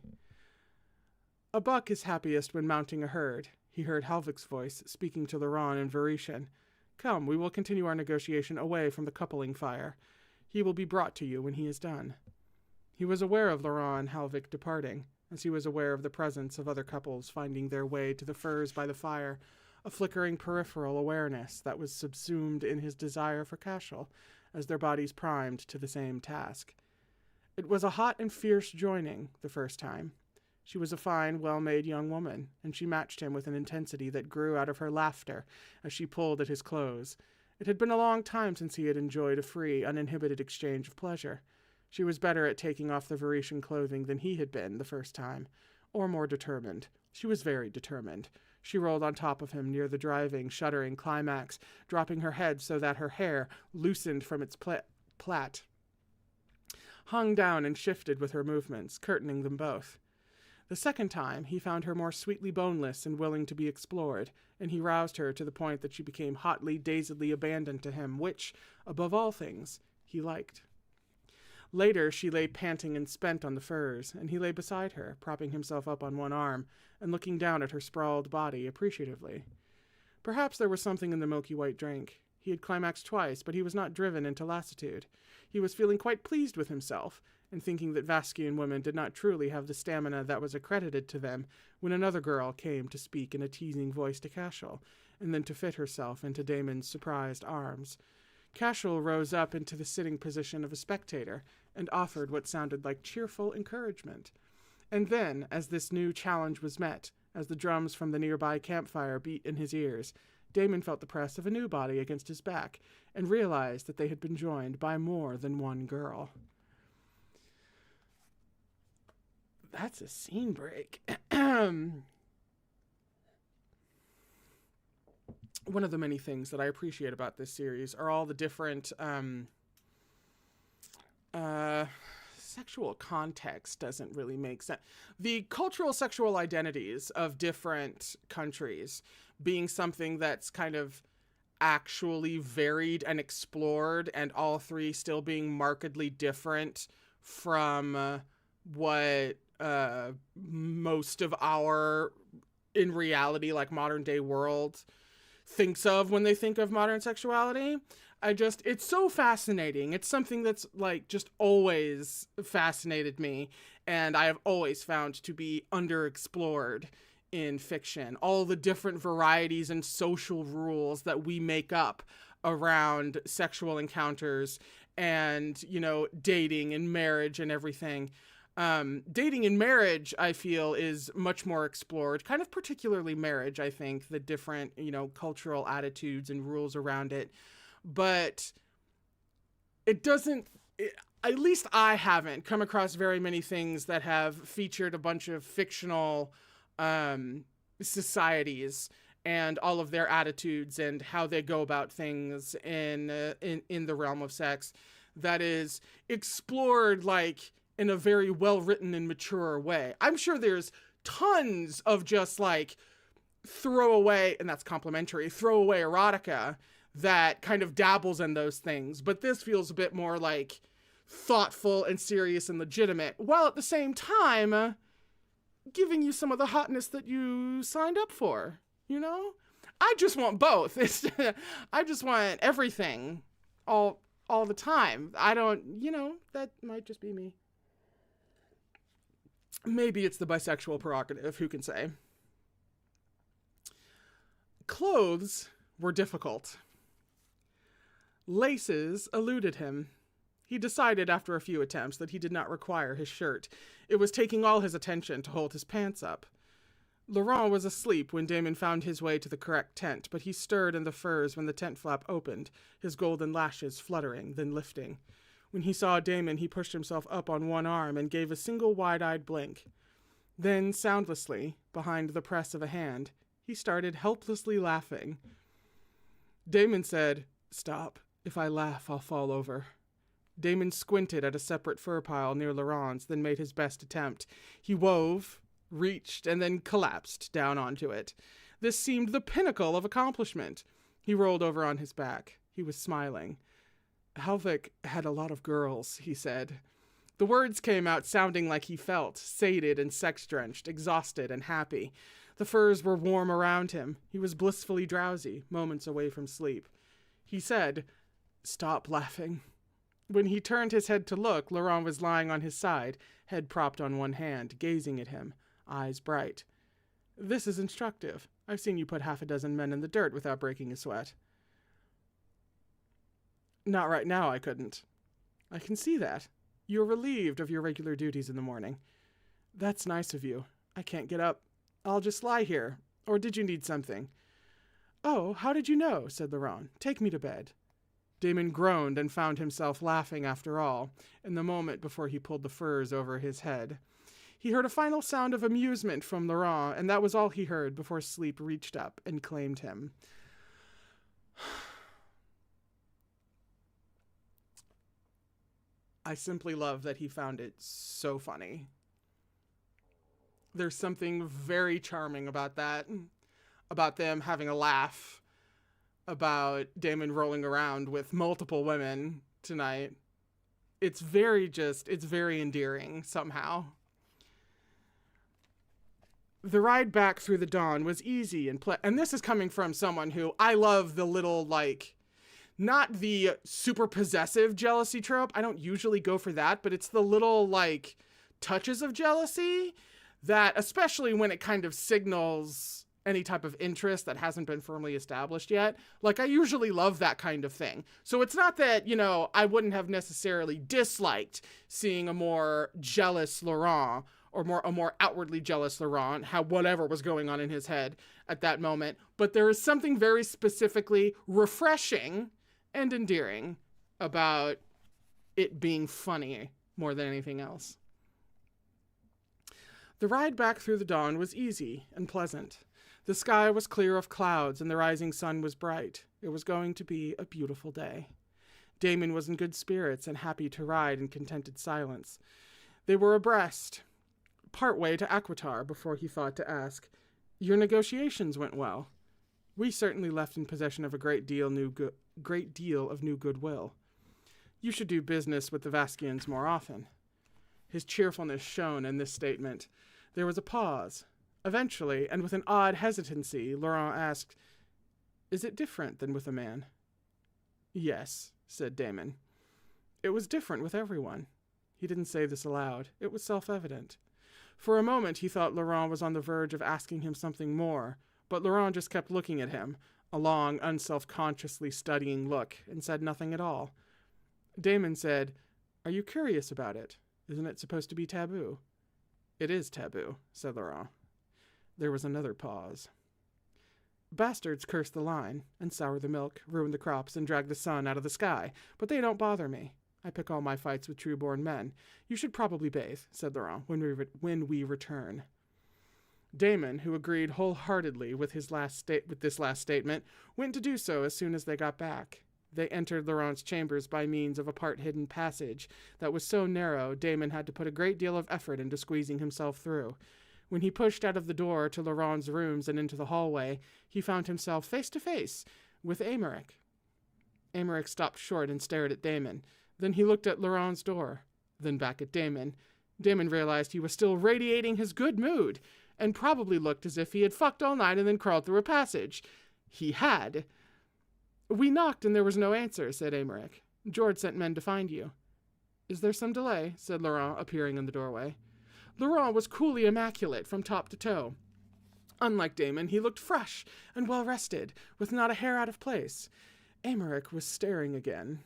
A buck is happiest when mounting a herd, he heard Halvik's voice, speaking to Laurent in Varetian. Come, we will continue our negotiation away from the coupling fire. He will be brought to you when he is done. He was aware of Laurent and Halvik departing, as he was aware of the presence of other couples finding their way to the furs by the fire, a flickering peripheral awareness that was subsumed in his desire for Cashel, as their bodies primed to the same task. It was a hot and fierce joining, the first time. She was a fine, well-made young woman, and she matched him with an intensity that grew out of her laughter as she pulled at his clothes. It had been a long time since he had enjoyed a free, uninhibited exchange of pleasure. She was better at taking off the Varetian clothing than he had been the first time, or more determined. She was very determined. She rolled on top of him near the driving, shuddering climax, dropping her head so that her hair, loosened from its plait, hung down and shifted with her movements, curtaining them both. The second time, he found her more sweetly boneless and willing to be explored, and he roused her to the point that she became hotly, dazedly abandoned to him, which, above all things, he liked. Later, she lay panting and spent on the furs, and he lay beside her, propping himself up on one arm, and looking down at her sprawled body appreciatively. Perhaps there was something in the milky white drink. He had climaxed twice, but he was not driven into lassitude. He was feeling quite pleased with himself, and thinking that Vaskian women did not truly have the stamina that was accredited to them, when another girl came to speak in a teasing voice to Cashel, and then to fit herself into Damon's surprised arms. Cashel rose up into the sitting position of a spectator, and offered what sounded like cheerful encouragement. And then, as this new challenge was met, as the drums from the nearby campfire beat in his ears, Damon felt the press of a new body against his back, and realized that they had been joined by more than one girl. That's a scene break. One of the many things that I appreciate about this series are all the different sexual context doesn't really make sense. The cultural sexual identities of different countries being something that's kind of actually varied and explored, and all three still being markedly different from what most of our, in reality, like modern day world thinks of when they think of modern sexuality. It's so fascinating. It's something that's like just always fascinated me, and I have always found to be underexplored in fiction. All the different varieties and social rules that we make up around sexual encounters and, you know, dating and marriage and everything. Dating and marriage, I feel, is much more explored, kind of particularly marriage, I think, the different, you know, cultural attitudes and rules around it. But it doesn't, at least I haven't come across very many things that have featured a bunch of fictional societies and all of their attitudes and how they go about things in the realm of sex that is explored like in a very well written and mature way. I'm sure there's tons of just like throwaway, and that's complimentary, throwaway erotica that kind of dabbles in those things, but this feels a bit more like thoughtful and serious and legitimate, while at the same time giving you some of the hotness that you signed up for, you know? I just want both. I just want everything all the time. I don't, you know, that might just be me. Maybe it's the bisexual prerogative, who can say? Clothes were difficult. Laces eluded him. He decided after a few attempts that he did not require his shirt. It was taking all his attention to hold his pants up. Laurent was asleep when Damon found his way to the correct tent, but he stirred in the furs when the tent flap opened, his golden lashes fluttering, then lifting. When he saw Damon, he pushed himself up on one arm and gave a single wide-eyed blink. Then, soundlessly, behind the press of a hand, he started helplessly laughing. Damon said, "Stop. If I laugh, I'll fall over." Damon squinted at a separate fur pile near Laurent's, then made his best attempt. He wove, reached, and then collapsed down onto it. This seemed the pinnacle of accomplishment. He rolled over on his back. He was smiling. "Halvik had a lot of girls," he said. The words came out sounding like he felt, sated and sex-drenched, exhausted and happy. The furs were warm around him. He was blissfully drowsy, moments away from sleep. He said, "Stop laughing." When he turned his head to look, Laurent was lying on his side, head propped on one hand, gazing at him, eyes bright. "This is instructive. I've seen you put 6 men in the dirt without breaking a sweat." "Not right now, I couldn't." "I can see that. You're relieved of your regular duties in the morning." "That's nice of you. I can't get up. I'll just lie here. Or did you need something?" "Oh, how did you know?" said Laurent. "Take me to bed." Damon groaned and found himself laughing after all, in the moment before he pulled the furs over his head. He heard a final sound of amusement from Laurent, and that was all he heard before sleep reached up and claimed him. I simply love that he found it so funny. There's something very charming about that, about them having a laugh, about Damon rolling around with multiple women tonight. It's very endearing somehow. The ride back through the dawn was easy and this is coming from someone who I love the little, like, not the super possessive jealousy trope. I don't usually go for that, but it's the little, like, touches of jealousy that, especially when it kind of signals any type of interest that hasn't been firmly established yet. Like, I usually love that kind of thing. So it's not that, you know, I wouldn't have necessarily disliked seeing a more jealous Laurent or a more outwardly jealous Laurent, whatever was going on in his head at that moment. But there is something very specifically refreshing and endearing about it being funny more than anything else. The ride back through the dawn was easy and pleasant. The sky was clear of clouds and the rising sun was bright. It was going to be a beautiful day. Damon was in good spirits and happy to ride in contented silence. They were abreast, partway to Aquitar, before he thought to ask, "Your negotiations went well." "We certainly left in possession of a great deal of new goodwill." "You should do business with the Vaskians more often." His cheerfulness shone in this statement. There was a pause. Eventually, and with an odd hesitancy, Laurent asked, "Is it different than with a man?" "Yes," said Damon. "It was different with everyone." He didn't say this aloud. It was self-evident. For a moment he thought Laurent was on the verge of asking him something more, but Laurent just kept looking at him, a long, unself-consciously studying look, and said nothing at all. Damon said, "Are you curious about it? Isn't it supposed to be taboo?" "It is taboo," said Laurent. There was another pause. "Bastards curse the line, and sour the milk, ruin the crops, and drag the sun out of the sky, but they don't bother me. I pick all my fights with true-born men. You should probably bathe," said Laurent, when we return. Damon, who agreed wholeheartedly with this last statement, went to do so as soon as they got back. They entered Laurent's chambers by means of a part-hidden passage that was so narrow Damon had to put a great deal of effort into squeezing himself through. When he pushed out of the door to Laurent's rooms and into the hallway, he found himself face to face with Aymeric. Aymeric stopped short and stared at Damon. Then he looked at Laurent's door, then back at Damon. Damon realized he was still radiating his good mood, and probably looked as if he had fucked all night and then crawled through a passage. He had. "We knocked and there was no answer," said Aymeric. "George sent men to find you." "Is there some delay?" said Laurent, appearing in the doorway. Laurent was coolly immaculate from top to toe. Unlike Damon, he looked fresh and well-rested, with not a hair out of place. Aymeric was staring again.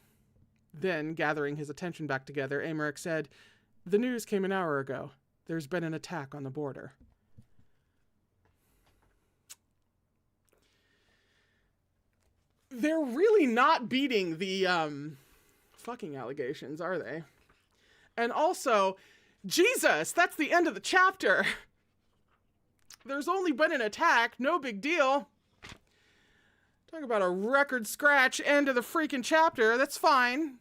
Then, gathering his attention back together, Aymeric said, "The news came an hour ago. There's been an attack on the border." They're really not beating the, fucking allegations, are they? And also, Jesus, that's the end of the chapter. There's only been an attack, no big deal. Talk about a record scratch end of the freaking chapter, that's fine.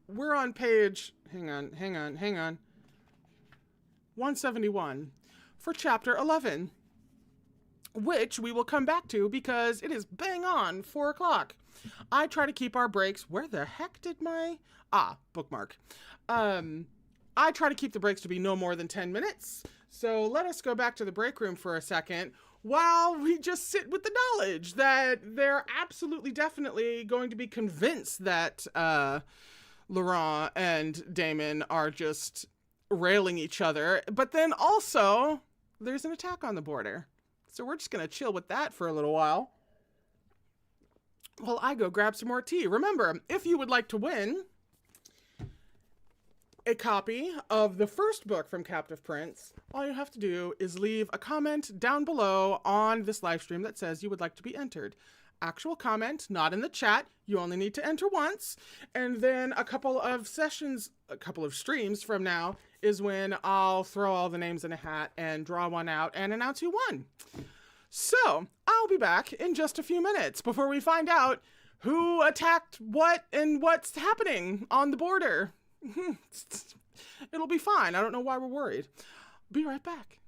We're on page, hang on. 171 for chapter 11, which we will come back to because it is bang on 4 o'clock. I try to keep our breaks. Where the heck did my... bookmark. I try to keep the breaks to be no more than 10 minutes. So let us go back to the break room for a second while we just sit with the knowledge that they're absolutely definitely going to be convinced that Laurent and Damon are just railing each other. But then also there's an attack on the border. So we're just going to chill with that for a little while. Well, I go grab some more tea. Remember, if you would like to win a copy of the first book from Captive Prince, all you have to do is leave a comment down below on this live stream that says you would like to be entered. Actual comment, not in the chat. You only need to enter once. And then a couple of streams from now is when I'll throw all the names in a hat and draw one out and announce who won. So, I'll be back in just a few minutes before we find out who attacked what and what's happening on the border. It'll be fine. I don't know why we're worried. Be right back.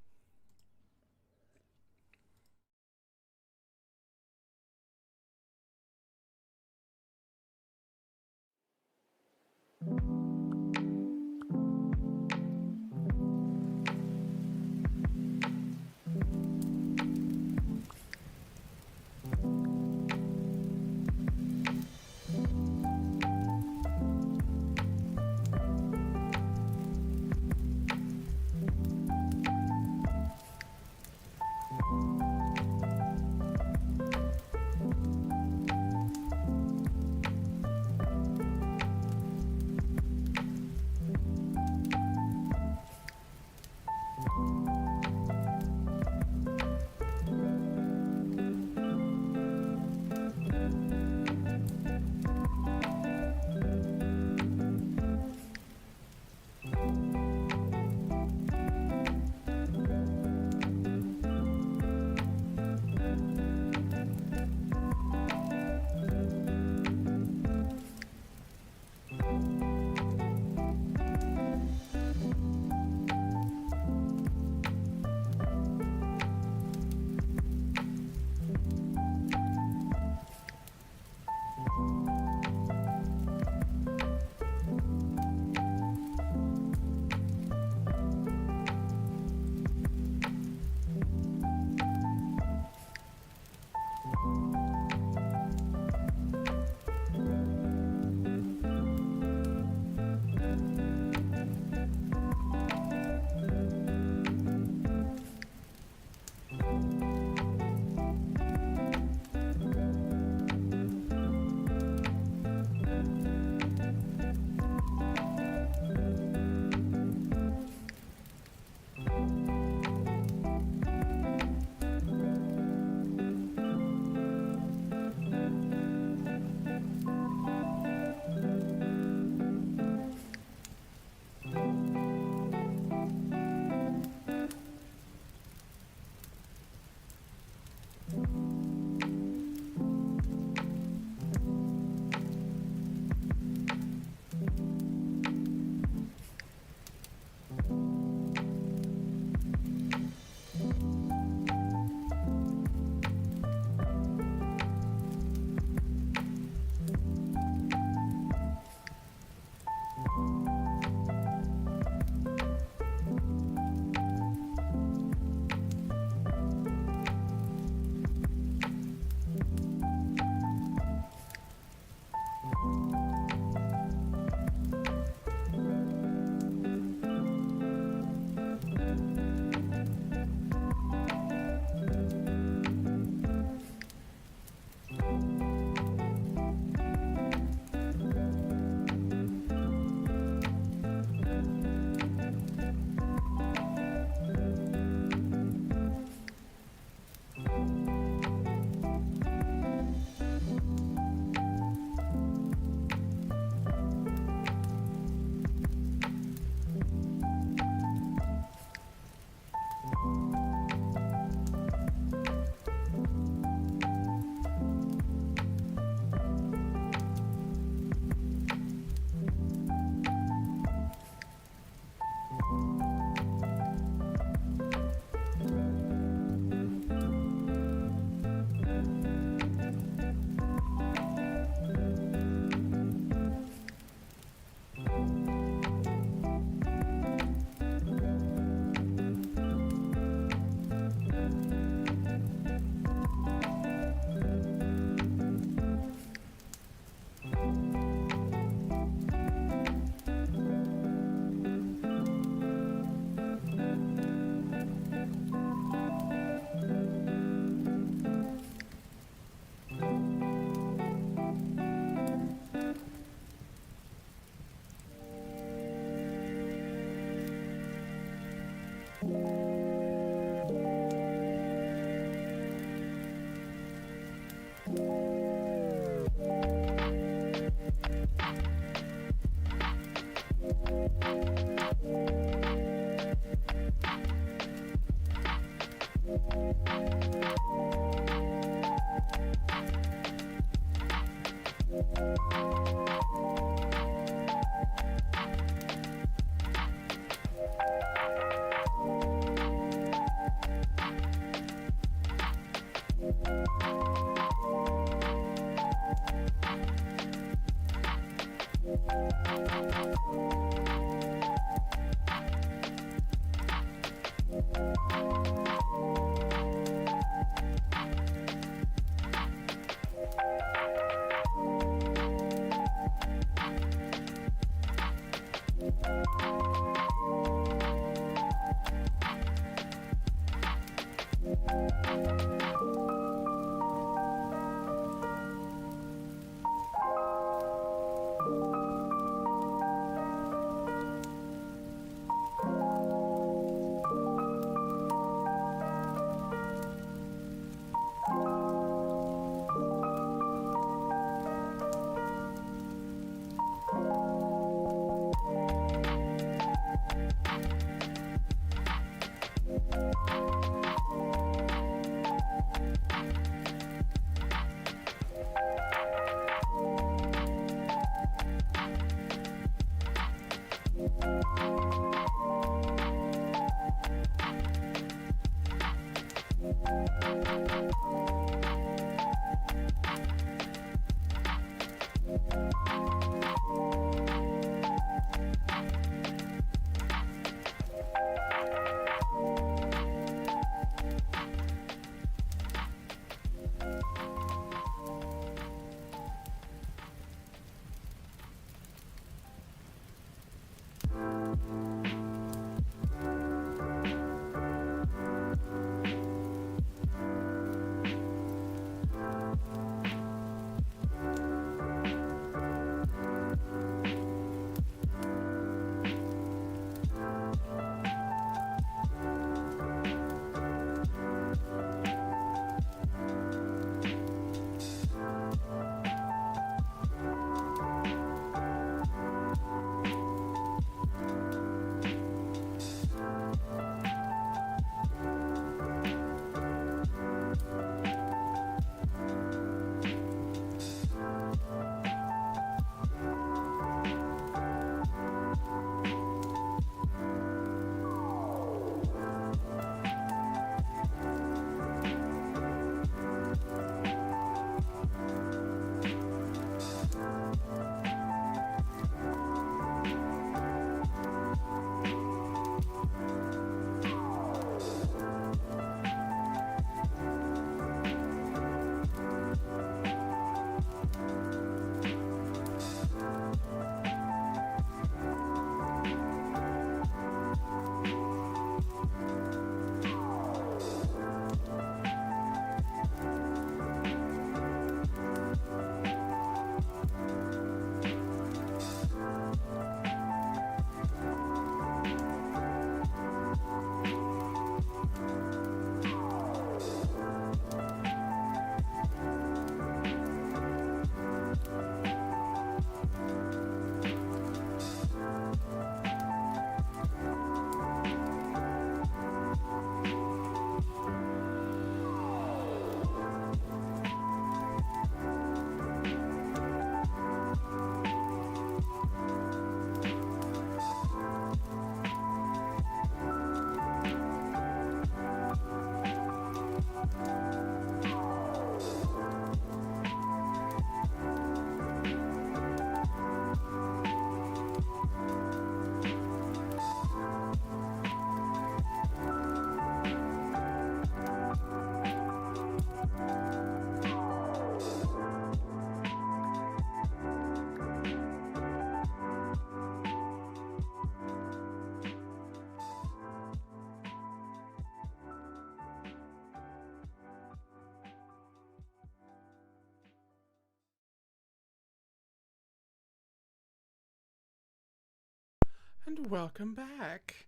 And welcome back.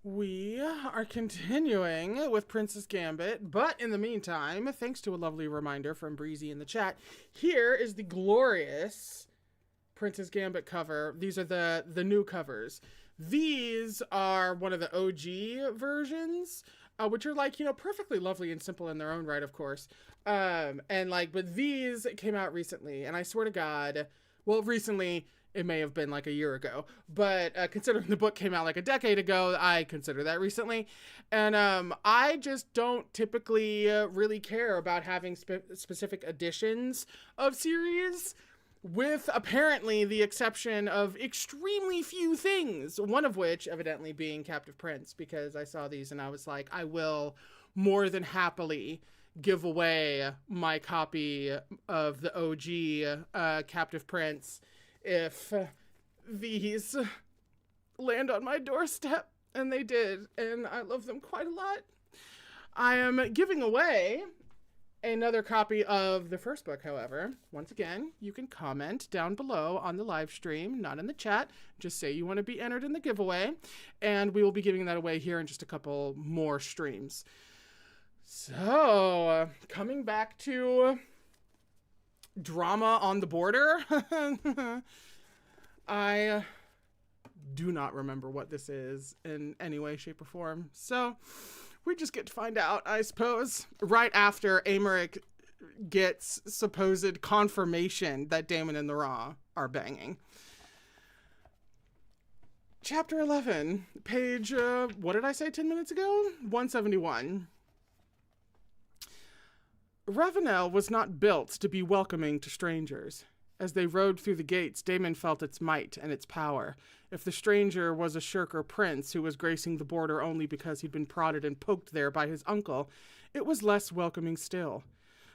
We are continuing with Princess Gambit, but in the meantime, thanks to a lovely reminder from Breezy in the chat, here is the glorious Princess Gambit cover. These are the new covers. These are one of the OG versions. which are like, perfectly lovely and simple in their own right, of course. But these came out recently, and I swear to God, well, recently, it may have been like a year ago, but considering the book came out like a decade ago, I consider that recently. And I just don't typically really care about having specific editions of series, with apparently the exception of extremely few things, one of which evidently being Captive Prince, because I saw these and I was like, I will more than happily give away my copy of the OG Captive Prince if these land on my doorstep, and they did, and I love them quite a lot. I am giving away another copy of the first book, however. Once again, you can comment down below on the live stream, not in the chat. Just say you want to be entered in the giveaway, and we will be giving that away here in just a couple more streams. So, coming back to drama on the border. I do not remember what this is in any way, shape, or form. So we just get to find out, I suppose, right after Amaric gets supposed confirmation that Damon and the Raw are banging. Chapter 11, page, what did I say 10 minutes ago? 171. Ravenel was not built to be welcoming to strangers. As they rode through the gates, Damon felt its might and its power. If the stranger was a shirker prince who was gracing the border only because he'd been prodded and poked there by his uncle, it was less welcoming still.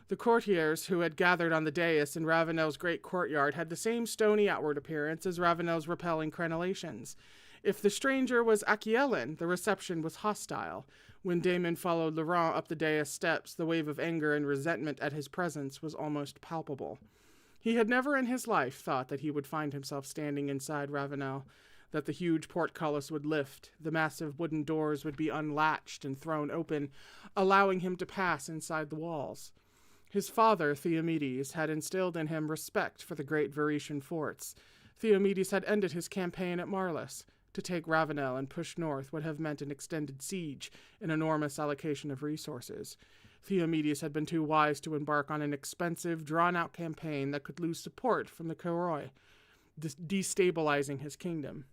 The courtiers who had gathered on the dais in Ravenel's great courtyard had the same stony outward appearance as Ravenel's repelling crenellations. If the stranger was Aquitar, the reception was hostile. When Damon followed Laurent up the dais steps, the wave of anger and resentment at his presence was almost palpable. He had never in his life thought that he would find himself standing inside Ravenel, that the huge portcullis would lift, the massive wooden doors would be unlatched and thrown open, allowing him to pass inside the walls. His father, Theomedes, had instilled in him respect for the great Varetian forts. Theomedes had ended his campaign at Marlis. To take Ravenel and push north would have meant an extended siege, an enormous allocation of resources. Theomedes had been too wise to embark on an expensive, drawn-out campaign that could lose support from the Kairoi, destabilizing his kingdom.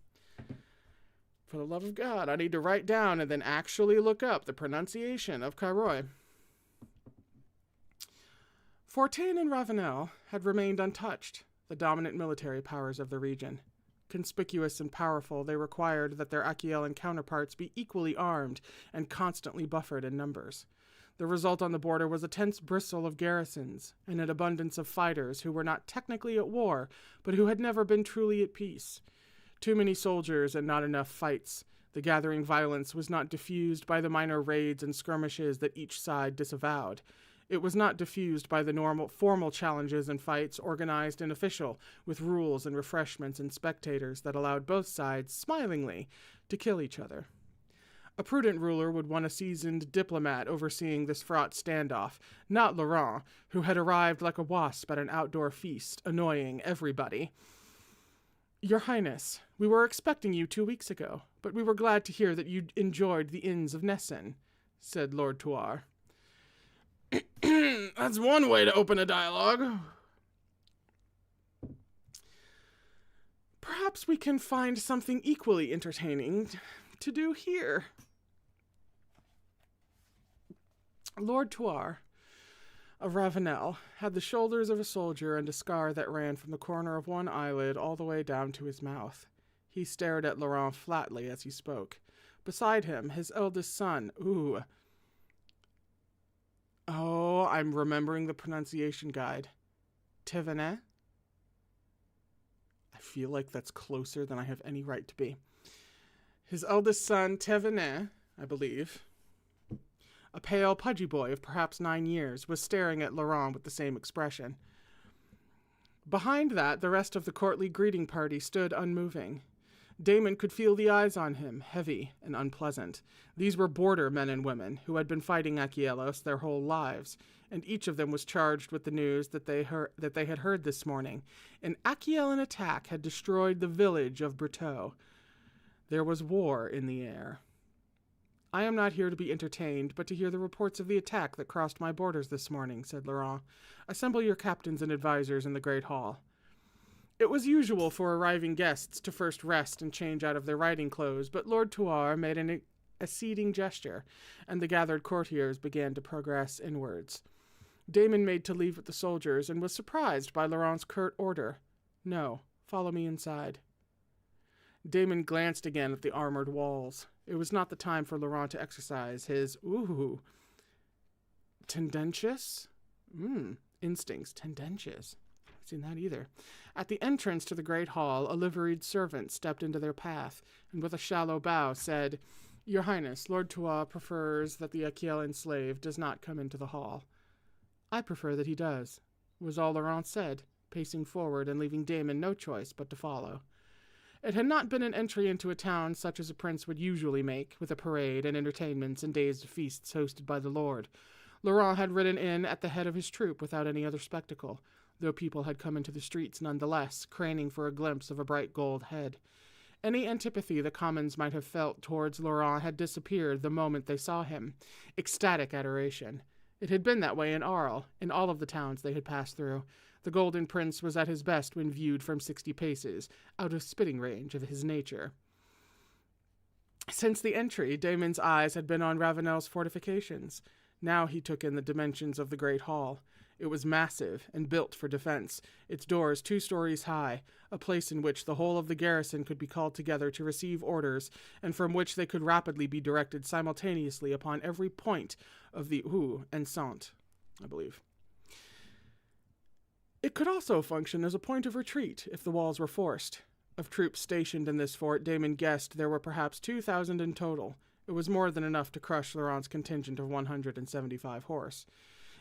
For the love of God, I need to write down and then actually look up the pronunciation of Kairoi. Fortaine and Ravenel had remained untouched, the dominant military powers of the region. Conspicuous and powerful, they required that their Aquitar counterparts be equally armed and constantly buffered in numbers. The result on the border was a tense bristle of garrisons and an abundance of fighters who were not technically at war, but who had never been truly at peace. Too many soldiers and not enough fights. The gathering violence was not diffused by the minor raids and skirmishes that each side disavowed. It was not diffused by the normal, formal challenges and fights organized and official, with rules and refreshments and spectators that allowed both sides, smilingly, to kill each other. A prudent ruler would want a seasoned diplomat overseeing this fraught standoff, not Laurent, who had arrived like a wasp at an outdoor feast, annoying everybody. Your Highness, we were expecting you 2 weeks ago, but we were glad to hear that you enjoyed the inns of Nessun, said Lord Tuar. That's one way to open a dialogue. Perhaps we can find something equally entertaining to do here. Lord Tuar of Ravenel had the shoulders of a soldier and a scar that ran from the corner of one eyelid all the way down to his mouth. He stared at Laurent flatly as he spoke. Beside him, his eldest son, Oh, I'm remembering the pronunciation guide. Thévenet? I feel like that's closer than I have any right to be. His eldest son, Thévenet, I believe, a pale, pudgy boy of perhaps 9 years, was staring at Laurent with the same expression. Behind that, the rest of the courtly greeting party stood unmoving. Damon could feel the eyes on him, heavy and unpleasant. These were border men and women who had been fighting Aquitar their whole lives, and each of them was charged with the news that they had heard this morning. An Aquitar attack had destroyed the village of Briteau. There was war in the air. I am not here to be entertained, but to hear the reports of the attack that crossed my borders this morning, said Laurent. Assemble your captains and advisors in the great hall. It was usual for arriving guests to first rest and change out of their riding clothes, but Lord Tuar made an acceding gesture, and the gathered courtiers began to progress inwards. Damon made to leave with the soldiers, and was surprised by Laurent's curt order. No, follow me inside. Damon glanced again at the armored walls. It was not the time for Laurent to exercise his, tendentious? Instincts, tendentious. I've seen that either. At the entrance to the great hall, a liveried servant stepped into their path, and with a shallow bow said, Your Highness, Lord Tuar prefers that the Aquielan slave does not come into the hall. I prefer that he does, was all Laurent said, pacing forward and leaving Damon no choice but to follow. It had not been an entry into a town such as a prince would usually make, with a parade and entertainments and days of feasts hosted by the lord. Laurent had ridden in at the head of his troop without any other spectacle, though people had come into the streets nonetheless, craning for a glimpse of a bright gold head. Any antipathy the commons might have felt towards Laurent had disappeared the moment they saw him. Ecstatic adoration. It had been that way in Arles, in all of the towns they had passed through. The Golden Prince was at his best when viewed from 60 paces, out of spitting range of his nature. Since the entry, Damon's eyes had been on Ravenel's fortifications. Now he took in the dimensions of the great hall. It was massive and built for defense, its doors 2 stories high, a place in which the whole of the garrison could be called together to receive orders, and from which they could rapidly be directed simultaneously upon every point of the Hou and Sant, I believe. It could also function as a point of retreat if the walls were forced. Of troops stationed in this fort, Damon guessed there were perhaps 2,000 in total. It was more than enough to crush Laurent's contingent of 175 horse.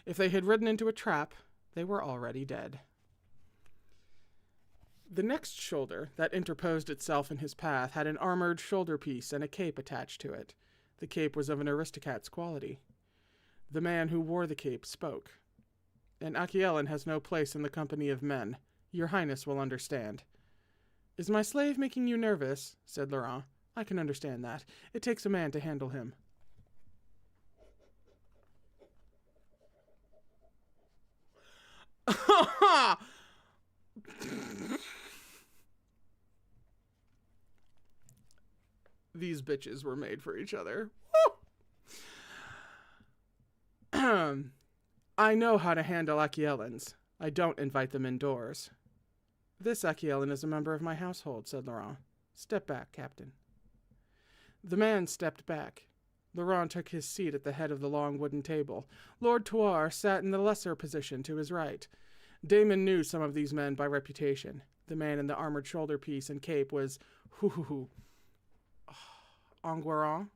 If they had ridden into a trap, they were already dead. The next shoulder that interposed itself in his path had an armored shoulder piece and a cape attached to it. The cape was of an aristocrat's quality. The man who wore the cape spoke. An Aquielan has no place in the company of men. Your Highness will understand. Is my slave making you nervous? Said Laurent. I can understand that. It takes a man to handle him. These bitches were made for each other. I know how to handle Aquielans. I don't invite them indoors. This Aquielan is a member of my household, said Laurent. Step back, Captain. The man stepped back. Laurent took his seat at the head of the long wooden table. Lord Tuar sat in the lesser position to his right. Damon knew some of these men by reputation. The man in the armored shoulder piece and cape was Enguerrand,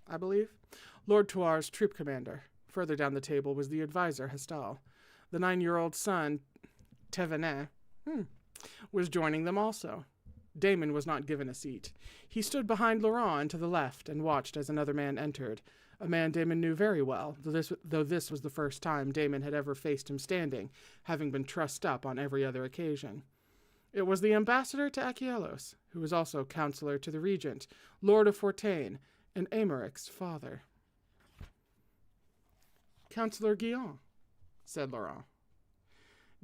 I believe. Lord Tuar's troop commander. Further down the table was the advisor, Hestal. The 9-year-old son, Thévenin, was joining them also. Damon was not given a seat. He stood behind Laurent to the left and watched as another man entered, a man Damon knew very well, though this was the first time Damon had ever faced him standing, having been trussed up on every other occasion. It was the ambassador to Aquielos, who was also counselor to the regent, Lord of Fortaine, and Amaric's father. Councillor Guillaume, said Laurent.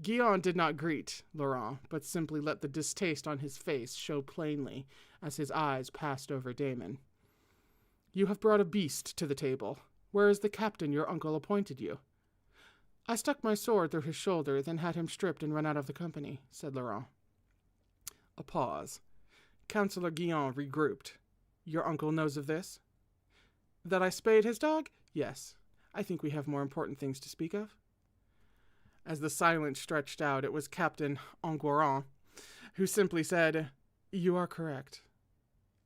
Guillaume did not greet Laurent, but simply let the distaste on his face show plainly as his eyes passed over Damon. You have brought a beast to the table. Where is the captain your uncle appointed you? I stuck my sword through his shoulder, then had him stripped and run out of the company, said Laurent. A pause. Councillor Guillaume regrouped. Your uncle knows of this? That I spayed his dog? Yes. I think we have more important things to speak of. As the silence stretched out, it was Captain Enguerrand who simply said, You are correct.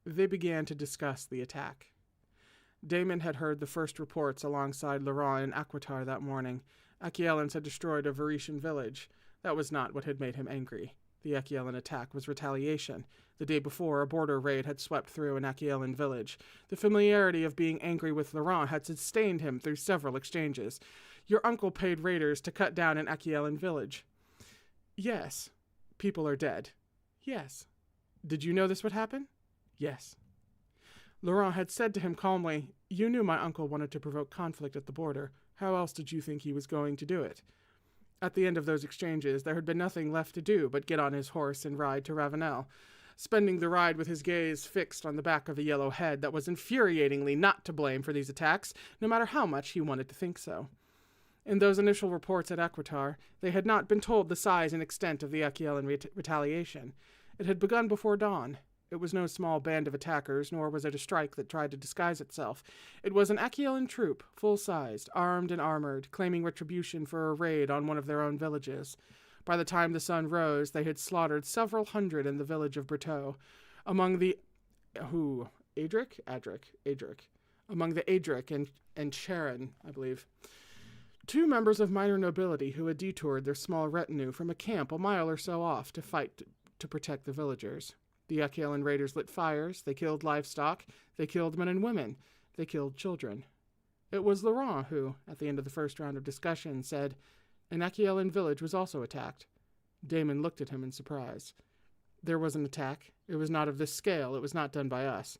They began to discuss the attack. Damon had heard the first reports alongside Laurent and Aquitar that morning. Aquielans had destroyed a Varetian village. That was not what had made him angry. The Aquielan attack was retaliation. The day before, a border raid had swept through an Aquielan village. The familiarity of being angry with Laurent had sustained him through several exchanges. Your uncle paid raiders to cut down an Aquielan village. Yes. People are dead. Yes. Did you know this would happen? Yes. Laurent had said to him calmly, "You knew my uncle wanted to provoke conflict at the border. How else did you think he was going to do it?" At the end of those exchanges, there had been nothing left to do but get on his horse and ride to Ravenel, spending the ride with his gaze fixed on the back of a yellow head that was infuriatingly not to blame for these attacks, no matter how much he wanted to think so. In those initial reports at Aquitar, they had not been told the size and extent of the Aquilan retaliation. It had begun before dawn. It was no small band of attackers, nor was it a strike that tried to disguise itself. It was an Aquilan troop, full-sized, armed and armored, claiming retribution for a raid on one of their own villages. By the time the sun rose, they had slaughtered several hundred in the village of Briteau. Among the Adric and Charon, I believe. 2 members of minor nobility who had detoured their small retinue from a camp a mile or so off to fight to protect the villagers. The Aquilan raiders lit fires, they killed livestock, they killed men and women, they killed children. It was Laurent who, at the end of the first round of discussion, said, "An Aquilan village was also attacked." Damon looked at him in surprise. "There was an attack. It was not of this scale. It was not done by us."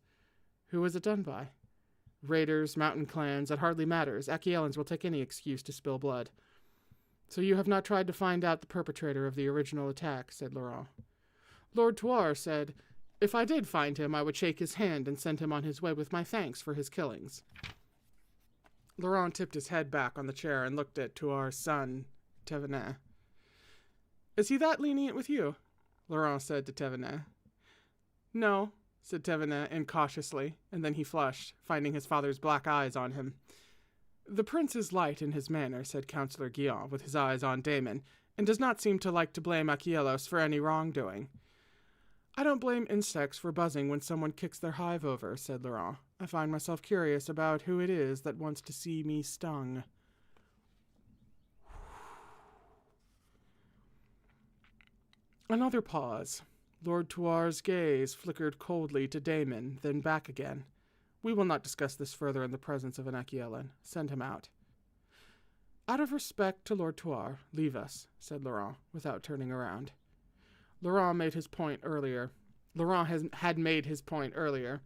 "Who was it done by?" "Raiders, mountain clans, it hardly matters. Aquielans will take any excuse to spill blood." "So you have not tried to find out the perpetrator of the original attack," said Laurent. "Lord Tuar said, if I did find him, I would shake his hand and send him on his way with my thanks for his killings." Laurent tipped his head back on the chair and looked at Tuar's son, Thévenin. "Is he that lenient with you?" Laurent said to Thévenin. "No," said Thévenin incautiously, and then he flushed, finding his father's black eyes on him. "The prince is light in his manner," said Councillor Guillaume, with his eyes on Damon, "and does not seem to like to blame Aquielos for any wrongdoing." "I don't blame insects for buzzing when someone kicks their hive over," said Laurent. "I find myself curious about who it is that wants to see me stung." Another pause. Lord Tuar's gaze flickered coldly to Damon, then back again. "We will not discuss this further in the presence of an Aquielan. Send him out." "Out of respect to Lord Tuar, leave us," said Laurent, without turning around. Laurent had made his point earlier.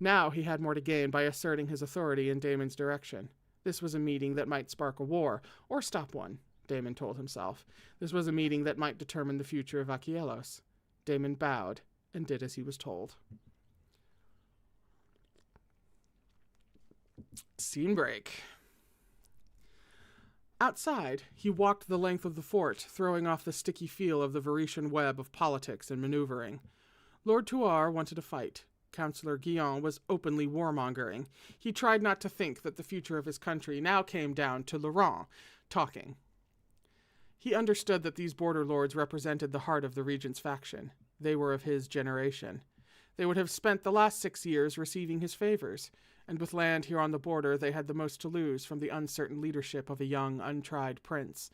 Now he had more to gain by asserting his authority in Damon's direction. This was a meeting that might spark a war, or stop one, Damon told himself. This was a meeting that might determine the future of Aquielos. Damon bowed and did as he was told. Scene break. Outside, he walked the length of the fort, throwing off the sticky feel of the Varetian web of politics and maneuvering. Lord Tuar wanted a fight. Councillor Guillaume was openly warmongering. He tried not to think that the future of his country now came down to Laurent talking. He understood that these border lords represented the heart of the regent's faction. They were of his generation. They would have spent the last 6 years receiving his favors, and with land here on the border they had the most to lose from the uncertain leadership of a young, untried prince.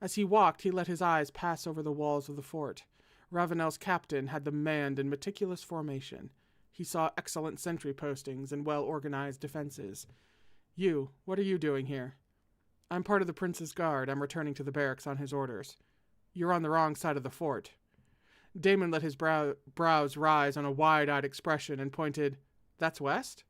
As he walked, he let his eyes pass over the walls of the fort. Ravenel's captain had them manned in meticulous formation. He saw excellent sentry postings and well-organized defenses. "You, what are you doing here?" "I'm part of the prince's guard. I'm returning to the barracks on his orders." "You're on the wrong side of the fort." Damon let his brows rise on a wide-eyed expression and pointed, "That's west?"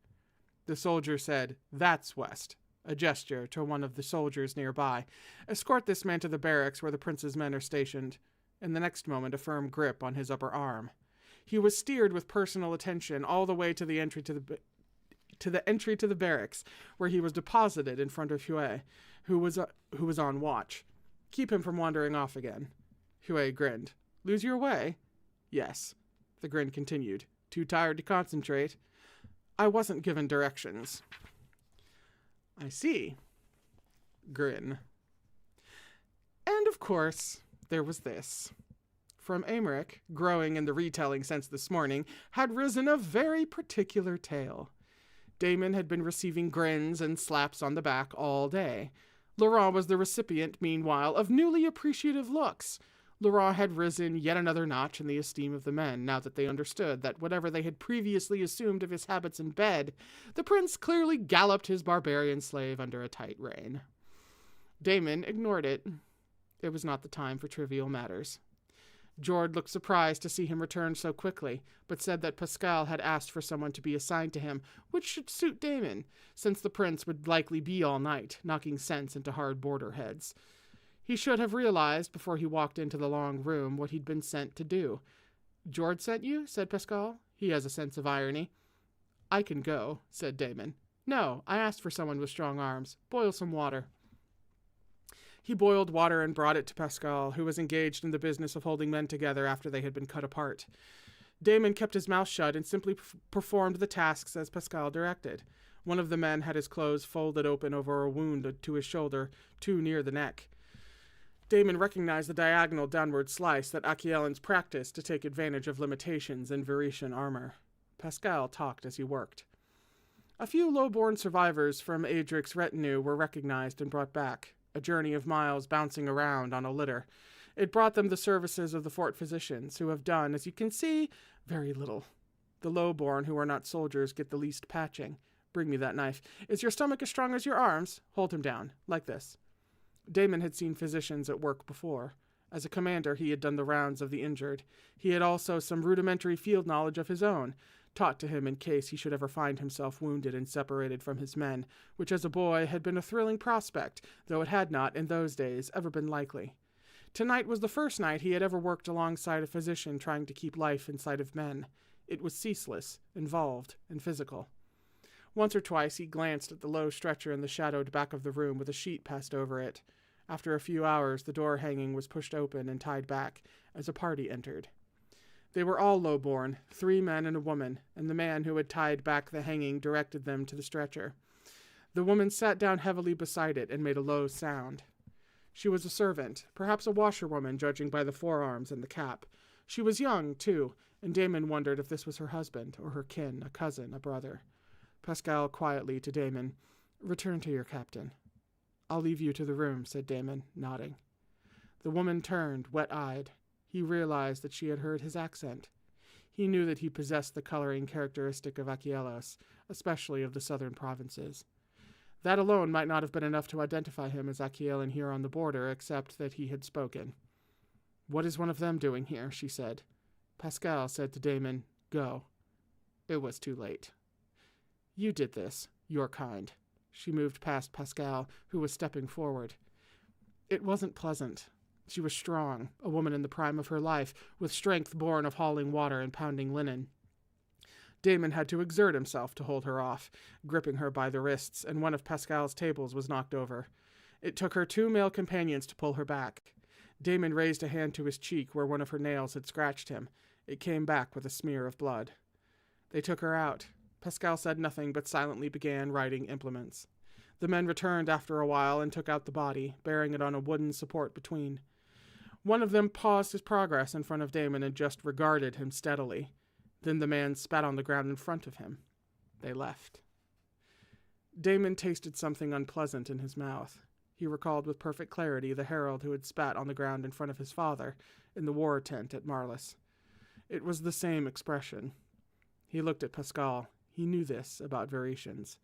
The soldier said, "That's west," a gesture to one of the soldiers nearby. "Escort this man to the barracks where the prince's men are stationed." In the next moment, a firm grip on his upper arm. He was steered with personal attention all the way to the entry to the barracks, where he was deposited in front of Huey, who was on watch. "Keep him from wandering off again." Huey grinned. "Lose your way?" "Yes." The grin continued. "Too tired to concentrate?" "I wasn't given directions." "I see." Grin. And of course, there was this. From Aymeric, growing in the retelling since this morning, had risen a very particular tale. Damon had been receiving grins and slaps on the back all day. Laurent was the recipient, meanwhile, of newly appreciative looks. Laurent had risen yet another notch in the esteem of the men, now that they understood that whatever they had previously assumed of his habits in bed, the prince clearly galloped his barbarian slave under a tight rein. Damon ignored it. It was not the time for trivial matters. Jord looked surprised to see him return so quickly, but said that Pascal had asked for someone to be assigned to him, which should suit Damon, since the prince would likely be all night, knocking sense into hard border heads. He should have realized, before he walked into the long room, what he'd been sent to do. "Jord sent you?" said Pascal. He has a sense of irony. "I can go," said Damon. "No, I asked for someone with strong arms. Boil some water." He boiled water and brought it to Pascal, who was engaged in the business of holding men together after they had been cut apart. Damon kept his mouth shut and simply performed the tasks as Pascal directed. One of the men had his clothes folded open over a wound to his shoulder, too near the neck. Damon recognized the diagonal downward slice that Aquielans practiced to take advantage of limitations in Veretian armor. Pascal talked as he worked. A few low-born survivors from Adric's retinue were recognized and brought back, a journey of miles bouncing around on a litter. It brought them the services of the fort physicians, who have done, as you can see, very little. The low-born who are not soldiers get the least patching. Bring me that knife. Is your stomach as strong as your arms? Hold him down, like this. Damon had seen physicians at work before. As a commander, he had done the rounds of the injured. He had also some rudimentary field knowledge of his own, taught to him in case he should ever find himself wounded and separated from his men, which as a boy had been a thrilling prospect, though it had not, in those days, ever been likely. Tonight was the first night he had ever worked alongside a physician trying to keep life inside of men. It was ceaseless, involved, and physical. Once or twice he glanced at the low stretcher in the shadowed back of the room with a sheet passed over it. After a few hours, the door hanging was pushed open and tied back as a party entered. They were all low-born, 3 men and a woman, and the man who had tied back the hanging directed them to the stretcher. The woman sat down heavily beside it and made a low sound. She was a servant, perhaps a washerwoman, judging by the forearms and the cap. She was young, too, and Damon wondered if this was her husband, or her kin, a cousin, a brother. Pascal quietly to Damon, "Return to your captain." "I'll leave you to the room," said Damon, nodding. The woman turned, wet-eyed. He realized that she had heard his accent. He knew that he possessed the coloring characteristic of Aquielos, especially of the southern provinces. That alone might not have been enough to identify him as Aquielan here on the border, except that he had spoken. "What is one of them doing here?" she said. Pascal said to Damon, "Go." It was too late. "You did this. Your kind." She moved past Pascal, who was stepping forward. It wasn't pleasant. She was strong, a woman in the prime of her life, with strength born of hauling water and pounding linen. Damon had to exert himself to hold her off, gripping her by the wrists, and one of Pascal's tables was knocked over. It took her 2 male companions to pull her back. Damon raised a hand to his cheek where one of her nails had scratched him. It came back with a smear of blood. They took her out. Pascal said nothing but silently began writing implements. The men returned after a while and took out the body, bearing it on a wooden support between. One of them paused his progress in front of Damon and just regarded him steadily. Then the man spat on the ground in front of him. They left. Damon tasted something unpleasant in his mouth. He recalled with perfect clarity the herald who had spat on the ground in front of his father in the war tent at Marlis. It was the same expression. He looked at Pascal. He knew this about Veretians.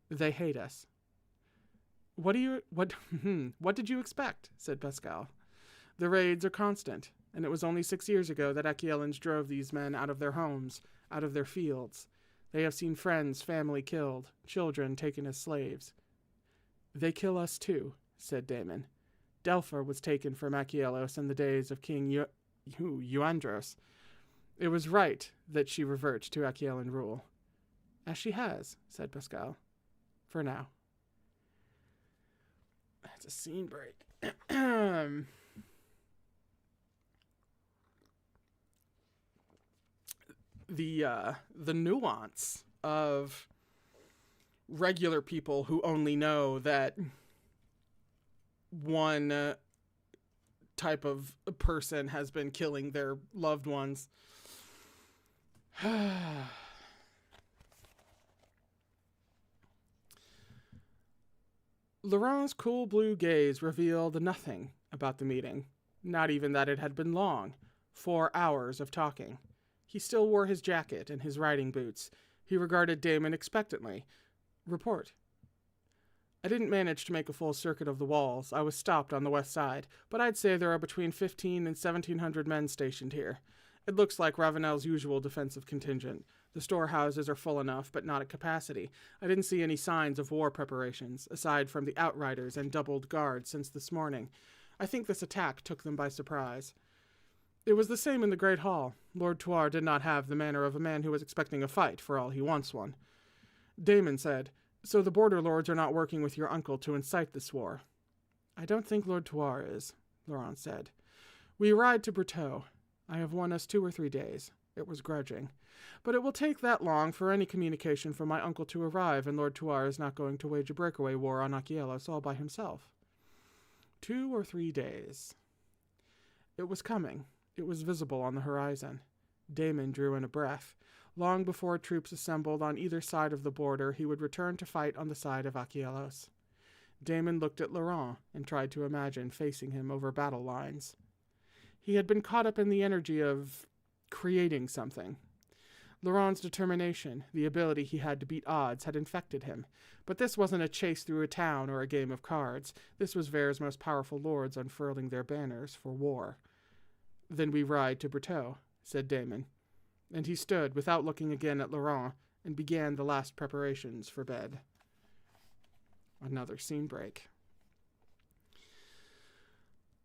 "They hate us." What did you expect?" said Pascal. "The raids are constant, and it was only 6 years ago that Aquielans drove these men out of their homes, out of their fields. They have seen friends, family killed, children taken as slaves." "They kill us too," said Damon. "Delphar was taken from Aquielos in the days of King Euandros. It was right that she revert to Aquielan rule." "As she has," said Pascal. "For now." That's a scene break. The nuance of regular people who only know that one type of person has been killing their loved ones. Laurent's cool blue gaze revealed nothing about the meeting, not even that it had been long. 4 hours of talking. He still wore his jacket and his riding boots. He regarded Damon expectantly. "Report." I didn't manage to make a full circuit of the walls. I was stopped on the west side, but I'd say there are between 15 and 1,700 men stationed here. It looks like Ravenel's usual defensive contingent. The storehouses are full enough, but not at capacity. I didn't see any signs of war preparations, aside from the outriders and doubled guards since this morning. I think this attack took them by surprise. It was the same in the Great Hall. Lord Tuar did not have the manner of a man who was expecting a fight, for all he wants one. Damon said, "So the border lords are not working with your uncle to incite this war?" "I don't think Lord Tuar is," Laurent said. "We ride to Berteau. I have won us 2 or 3 days." It was grudging. "But it will take that long for any communication from my uncle to arrive, and Lord Tuar is not going to wage a breakaway war on Aquielos all by himself." 2 or 3 days. It was coming. It was visible on the horizon. Damon drew in a breath. Long before troops assembled on either side of the border, he would return to fight on the side of Aquielos. Damon looked at Laurent and tried to imagine facing him over battle lines. He had been caught up in the energy of creating something. Laurent's determination, the ability he had to beat odds, had infected him. But this wasn't a chase through a town or a game of cards. This was Vare's most powerful lords unfurling their banners for war. "Then we ride to Berteau," said Damon. And he stood, without looking again at Laurent, and began the last preparations for bed. Another scene break.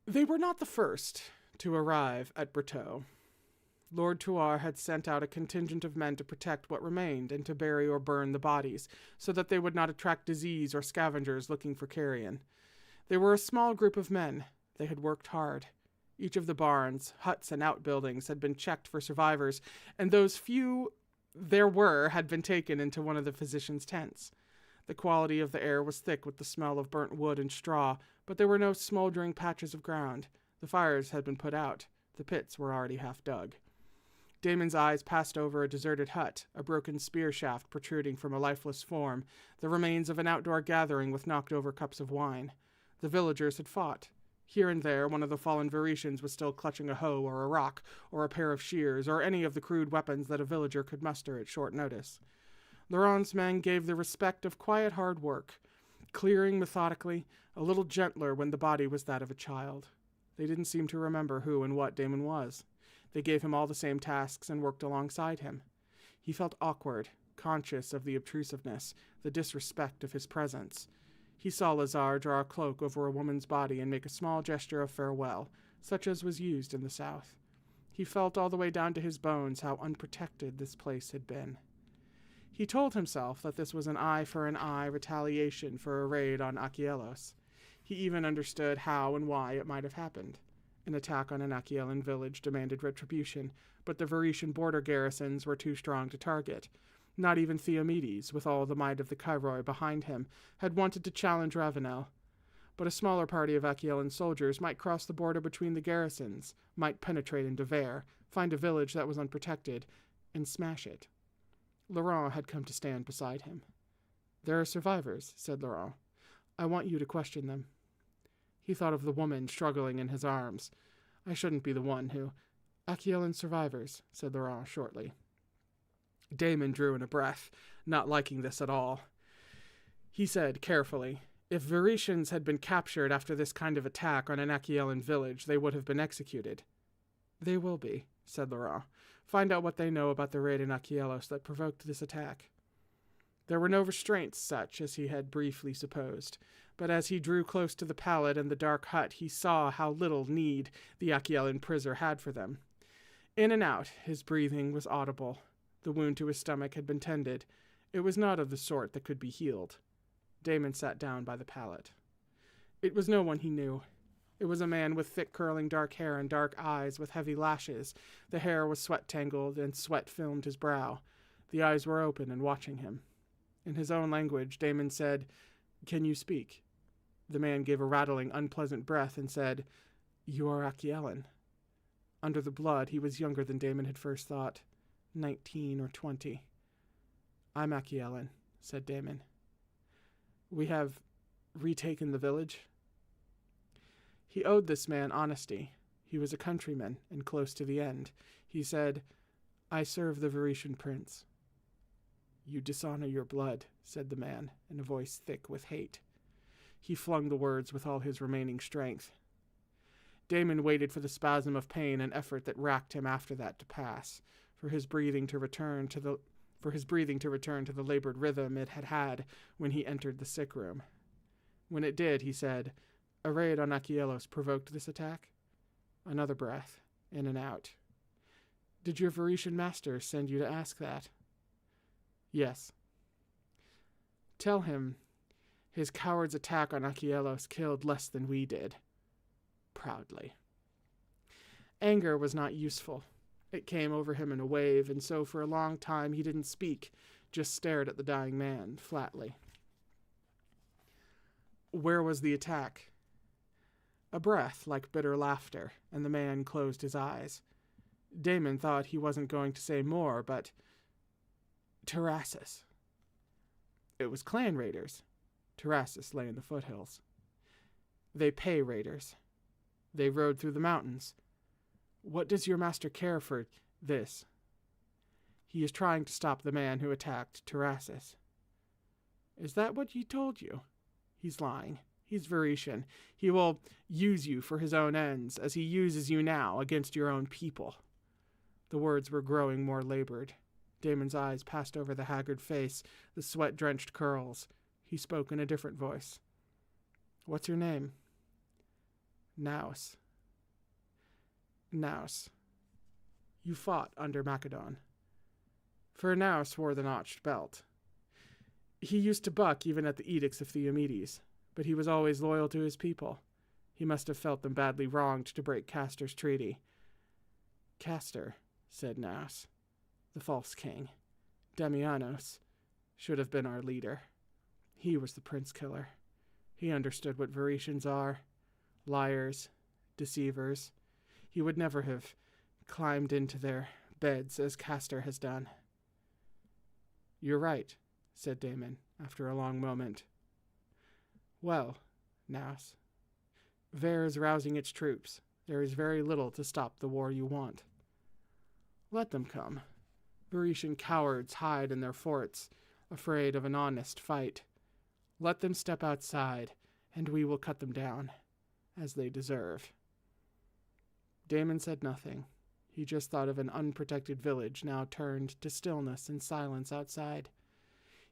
They were not the first to arrive at Berteau. Lord Tuar had sent out a contingent of men to protect what remained and to bury or burn the bodies, so that they would not attract disease or scavengers looking for carrion. They were a small group of men. They had worked hard. Each of the barns, huts, and outbuildings had been checked for survivors, and those few there were had been taken into one of the physicians' tents. The quality of the air was thick with the smell of burnt wood and straw, but there were no smoldering patches of ground. The fires had been put out. The pits were already half dug. Damon's eyes passed over a deserted hut, a broken spear shaft protruding from a lifeless form, the remains of an outdoor gathering with knocked-over cups of wine. The villagers had fought. Here and there, one of the fallen Varetians was still clutching a hoe or a rock, or a pair of shears, or any of the crude weapons that a villager could muster at short notice. Laurent's men gave the respect of quiet hard work, clearing methodically, a little gentler when the body was that of a child. They didn't seem to remember who and what Damon was. They gave him all the same tasks and worked alongside him. He felt awkward, conscious of the obtrusiveness, the disrespect of his presence. He saw Lazar draw a cloak over a woman's body and make a small gesture of farewell, such as was used in the South. He felt all the way down to his bones how unprotected this place had been. He told himself that this was an eye-for-an-eye retaliation for a raid on Aquielos. He even understood how and why it might have happened. An attack on an Aquielan village demanded retribution, but the Varetian border garrisons were too strong to target. Not even Theomedes, with all the might of the Cairoi behind him, had wanted to challenge Ravenel. But a smaller party of Aquielan soldiers might cross the border between the garrisons, might penetrate into Vare, find a village that was unprotected, and smash it. Laurent had come to stand beside him. "There are survivors," said Laurent. "I want you to question them." He thought of the woman struggling in his arms. "I shouldn't be the one who—" "Aquielan survivors," said Laurent shortly. Damon drew in a breath, not liking this at all. He said carefully, "If Varetians had been captured after this kind of attack on an Aquielan village, they would have been executed." "They will be," said Laurent. "Find out what they know about the raid in Aquielos that provoked this attack." There were no restraints such as he had briefly supposed, but as he drew close to the pallet in the dark hut, he saw how little need the Aquielan prisoner had for them. In and out, his breathing was audible. The wound to his stomach had been tended. It was not of the sort that could be healed. Damon sat down by the pallet. It was no one he knew. It was a man with thick curling dark hair and dark eyes with heavy lashes. The hair was sweat-tangled, and sweat filmed his brow. The eyes were open and watching him. In his own language, Damon said, "Can you speak?" The man gave a rattling, unpleasant breath and said, "You are Aquielan." Under the blood, he was younger than Damon had first thought. 19 or 20. "I'm Aquielan," said Damon. "We have retaken the village?" He owed this man honesty. He was a countryman and close to the end. He said, "I serve the Varetian prince." "You dishonor your blood," said the man, in a voice thick with hate. He flung the words with all his remaining strength. Damon waited for the spasm of pain and effort that racked him after that to pass, for his breathing to return to the labored rhythm it had had when he entered the sick room. When it did, he said, "A raid on Achielos provoked this attack?" Another breath, in and out. "Did your Varetian master send you to ask that?" "Yes." "Tell him his coward's attack on Achielos killed less than we did." Proudly. Anger was not useful. It came over him in a wave, and so for a long time he didn't speak, just stared at the dying man, flatly. "Where was the attack?" A breath like bitter laughter, and the man closed his eyes. Damon thought he wasn't going to say more, but... Terrassus. It was clan raiders. Terrassus lay in the foothills. They pay raiders. They rode through the mountains. What does your master care for this? He is trying to stop the man who attacked Terrassus. Is that what he told you? He's lying. He's Varetian. He will use you for his own ends, as he uses you now against your own people. The words were growing more labored. Damon's eyes passed over the haggard face, the sweat-drenched curls. He spoke in a different voice. What's your name? Naus. Naus. You fought under Macedon. For Naus wore the notched belt. He used to buck even at the edicts of Theomedes, but he was always loyal to his people. He must have felt them badly wronged to break Castor's treaty. Castor, said Naus, the false king, Damianos, should have been our leader. He was the prince killer. He understood what Varetians are. Liars, deceivers. He would never have climbed into their beds as Castor has done. You're right, said Damon, after a long moment. Well, Naus, Ver is rousing its troops. There is very little to stop the war you want. Let them come. Varetian cowards hide in their forts, afraid of an honest fight. Let them step outside, and we will cut them down, as they deserve. Damon said nothing. He just thought of an unprotected village now turned to stillness and silence outside.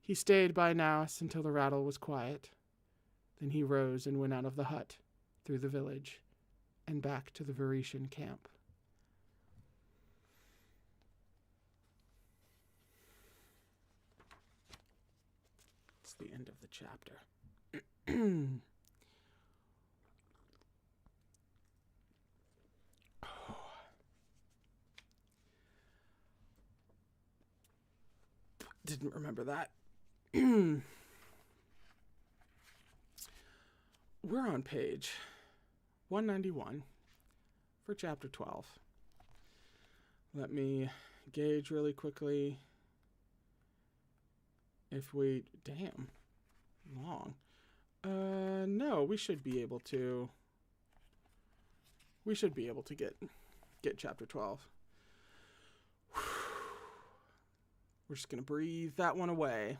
He stayed by Naus until the rattle was quiet. Then he rose and went out of the hut, through the village, and back to the Varetian camp. It's the end of the chapter. Didn't remember that. We're on page 191 for chapter 12. Let me gauge really quickly if we... Damn. Long. No, we should be able to... get chapter 12. We're just going to breathe that one away.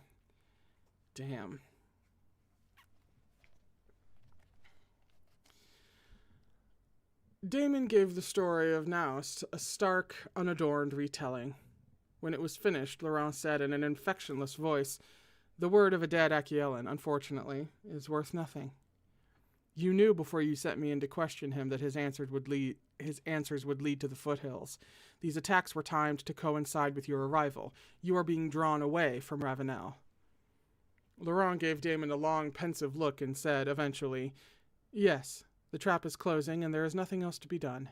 Damn. Damon gave the story of Naus a stark, unadorned retelling. When it was finished, Laurent said in an infectionless voice, "The word of a dead Achielan, unfortunately, is worth nothing. You knew before you sent me in to question him that his answers would lead to the foothills. These attacks were timed to coincide with your arrival. You are being drawn away from Ravenel." Laurent gave Damon a long, pensive look and said, eventually, "Yes, the trap is closing and there is nothing else to be done."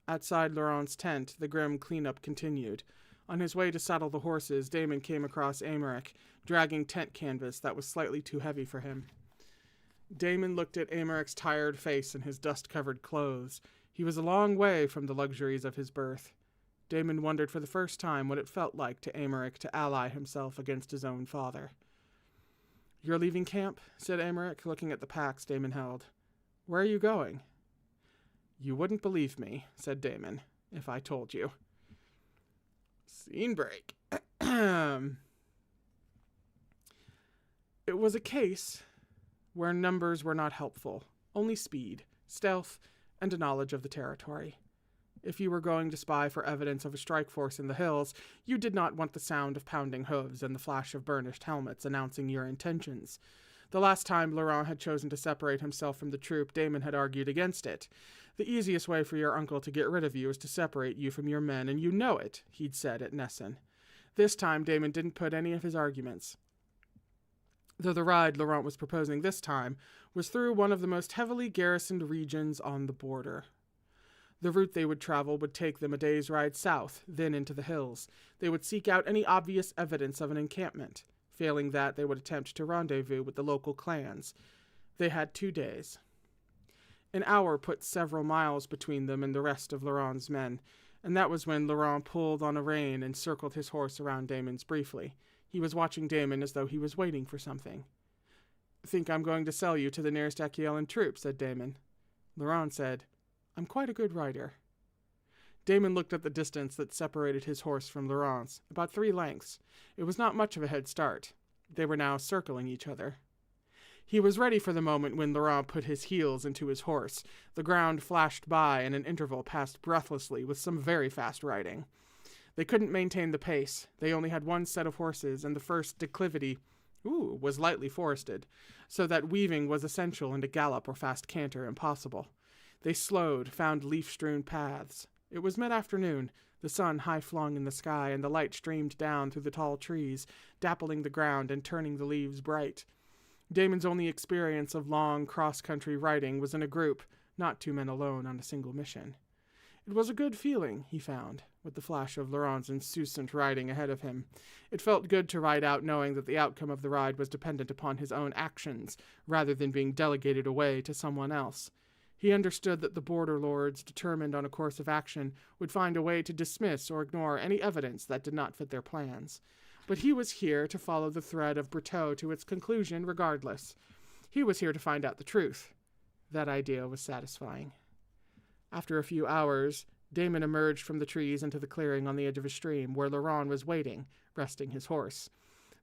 Outside Laurent's tent, the grim cleanup continued. On his way to saddle the horses, Damon came across Aymeric, dragging tent canvas that was slightly too heavy for him. Damon looked at Aymeric's tired face and his dust-covered clothes. He was a long way from the luxuries of his birth. Damon wondered for the first time what it felt like to Aymeric to ally himself against his own father. "You're leaving camp?" said Aymeric, looking at the packs Damon held. "Where are you going?" "You wouldn't believe me," said Damon, "if I told you." Scene break. It was a case where numbers were not helpful, only speed, stealth, and a knowledge of the territory. If you were going to spy for evidence of a strike force in the hills, you did not want the sound of pounding hooves and the flash of burnished helmets announcing your intentions. The last time Laurent had chosen to separate himself from the troop, Damon had argued against it. The easiest way for your uncle to get rid of you is to separate you from your men, and you know it, he'd said at Nessun. This time, Damon didn't put any of his arguments, though the ride Laurent was proposing this time was through one of the most heavily garrisoned regions on the border. The route they would travel would take them a day's ride south, then into the hills. They would seek out any obvious evidence of an encampment. Failing that, they would attempt to rendezvous with the local clans. They had 2 days. An hour put several miles between them and the rest of Laurent's men, and that was when Laurent pulled on a rein and circled his horse around Damon's briefly. He was watching Damon as though he was waiting for something. "Think I'm going to sell you to the nearest Aquitar troop," said Damon. Laurent said, "I'm quite a good rider." Damon looked at the distance that separated his horse from Laurent's, about 3 lengths. It was not much of a head start. They were now circling each other. He was ready for the moment when Laurent put his heels into his horse. The ground flashed by, and an interval passed breathlessly with some very fast riding. They couldn't maintain the pace. They only had 1 set of horses, and the first declivity was lightly forested, so that weaving was essential and a gallop or fast canter impossible. They slowed, found leaf-strewn paths. It was mid-afternoon, the sun high-flung in the sky, and the light streamed down through the tall trees, dappling the ground and turning the leaves bright. Damon's only experience of long cross-country riding was in a group, not 2 men alone on a single mission. It was a good feeling, he found, with the flash of Laurent's insouciant riding ahead of him. It felt good to ride out knowing that the outcome of the ride was dependent upon his own actions, rather than being delegated away to someone else. He understood that the border lords, determined on a course of action, would find a way to dismiss or ignore any evidence that did not fit their plans. But he was here to follow the thread of Berteau to its conclusion regardless. He was here to find out the truth. That idea was satisfying. After a few hours, Damon emerged from the trees into the clearing on the edge of a stream, where Laurent was waiting, resting his horse.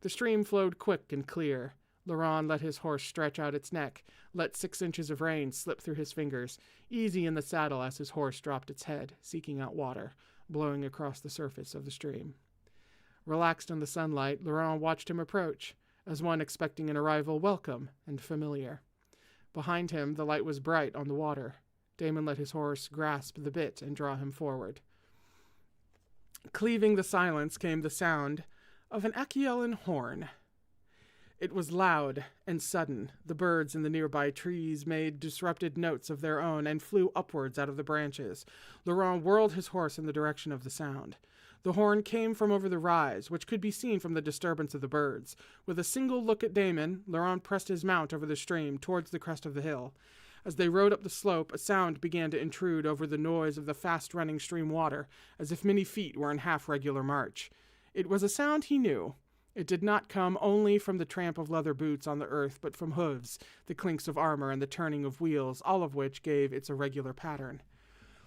The stream flowed quick and clear. Laurent let his horse stretch out its neck, let 6 inches of rein slip through his fingers, easy in the saddle as his horse dropped its head, seeking out water, blowing across the surface of the stream. Relaxed in the sunlight, Laurent watched him approach, as one expecting an arrival welcome and familiar. Behind him, the light was bright on the water. Damon let his horse grasp the bit and draw him forward. Cleaving the silence came the sound of an Aquitar horn. It was loud and sudden. The birds in the nearby trees made disrupted notes of their own and flew upwards out of the branches. Laurent whirled his horse in the direction of the sound. The horn came from over the rise, which could be seen from the disturbance of the birds. With a single look at Damon, Laurent pressed his mount over the stream towards the crest of the hill. As they rode up the slope, a sound began to intrude over the noise of the fast-running stream water, as if many feet were in half-regular march. It was a sound he knew. It did not come only from the tramp of leather boots on the earth, but from hooves, the clinks of armor, and the turning of wheels, all of which gave its irregular pattern.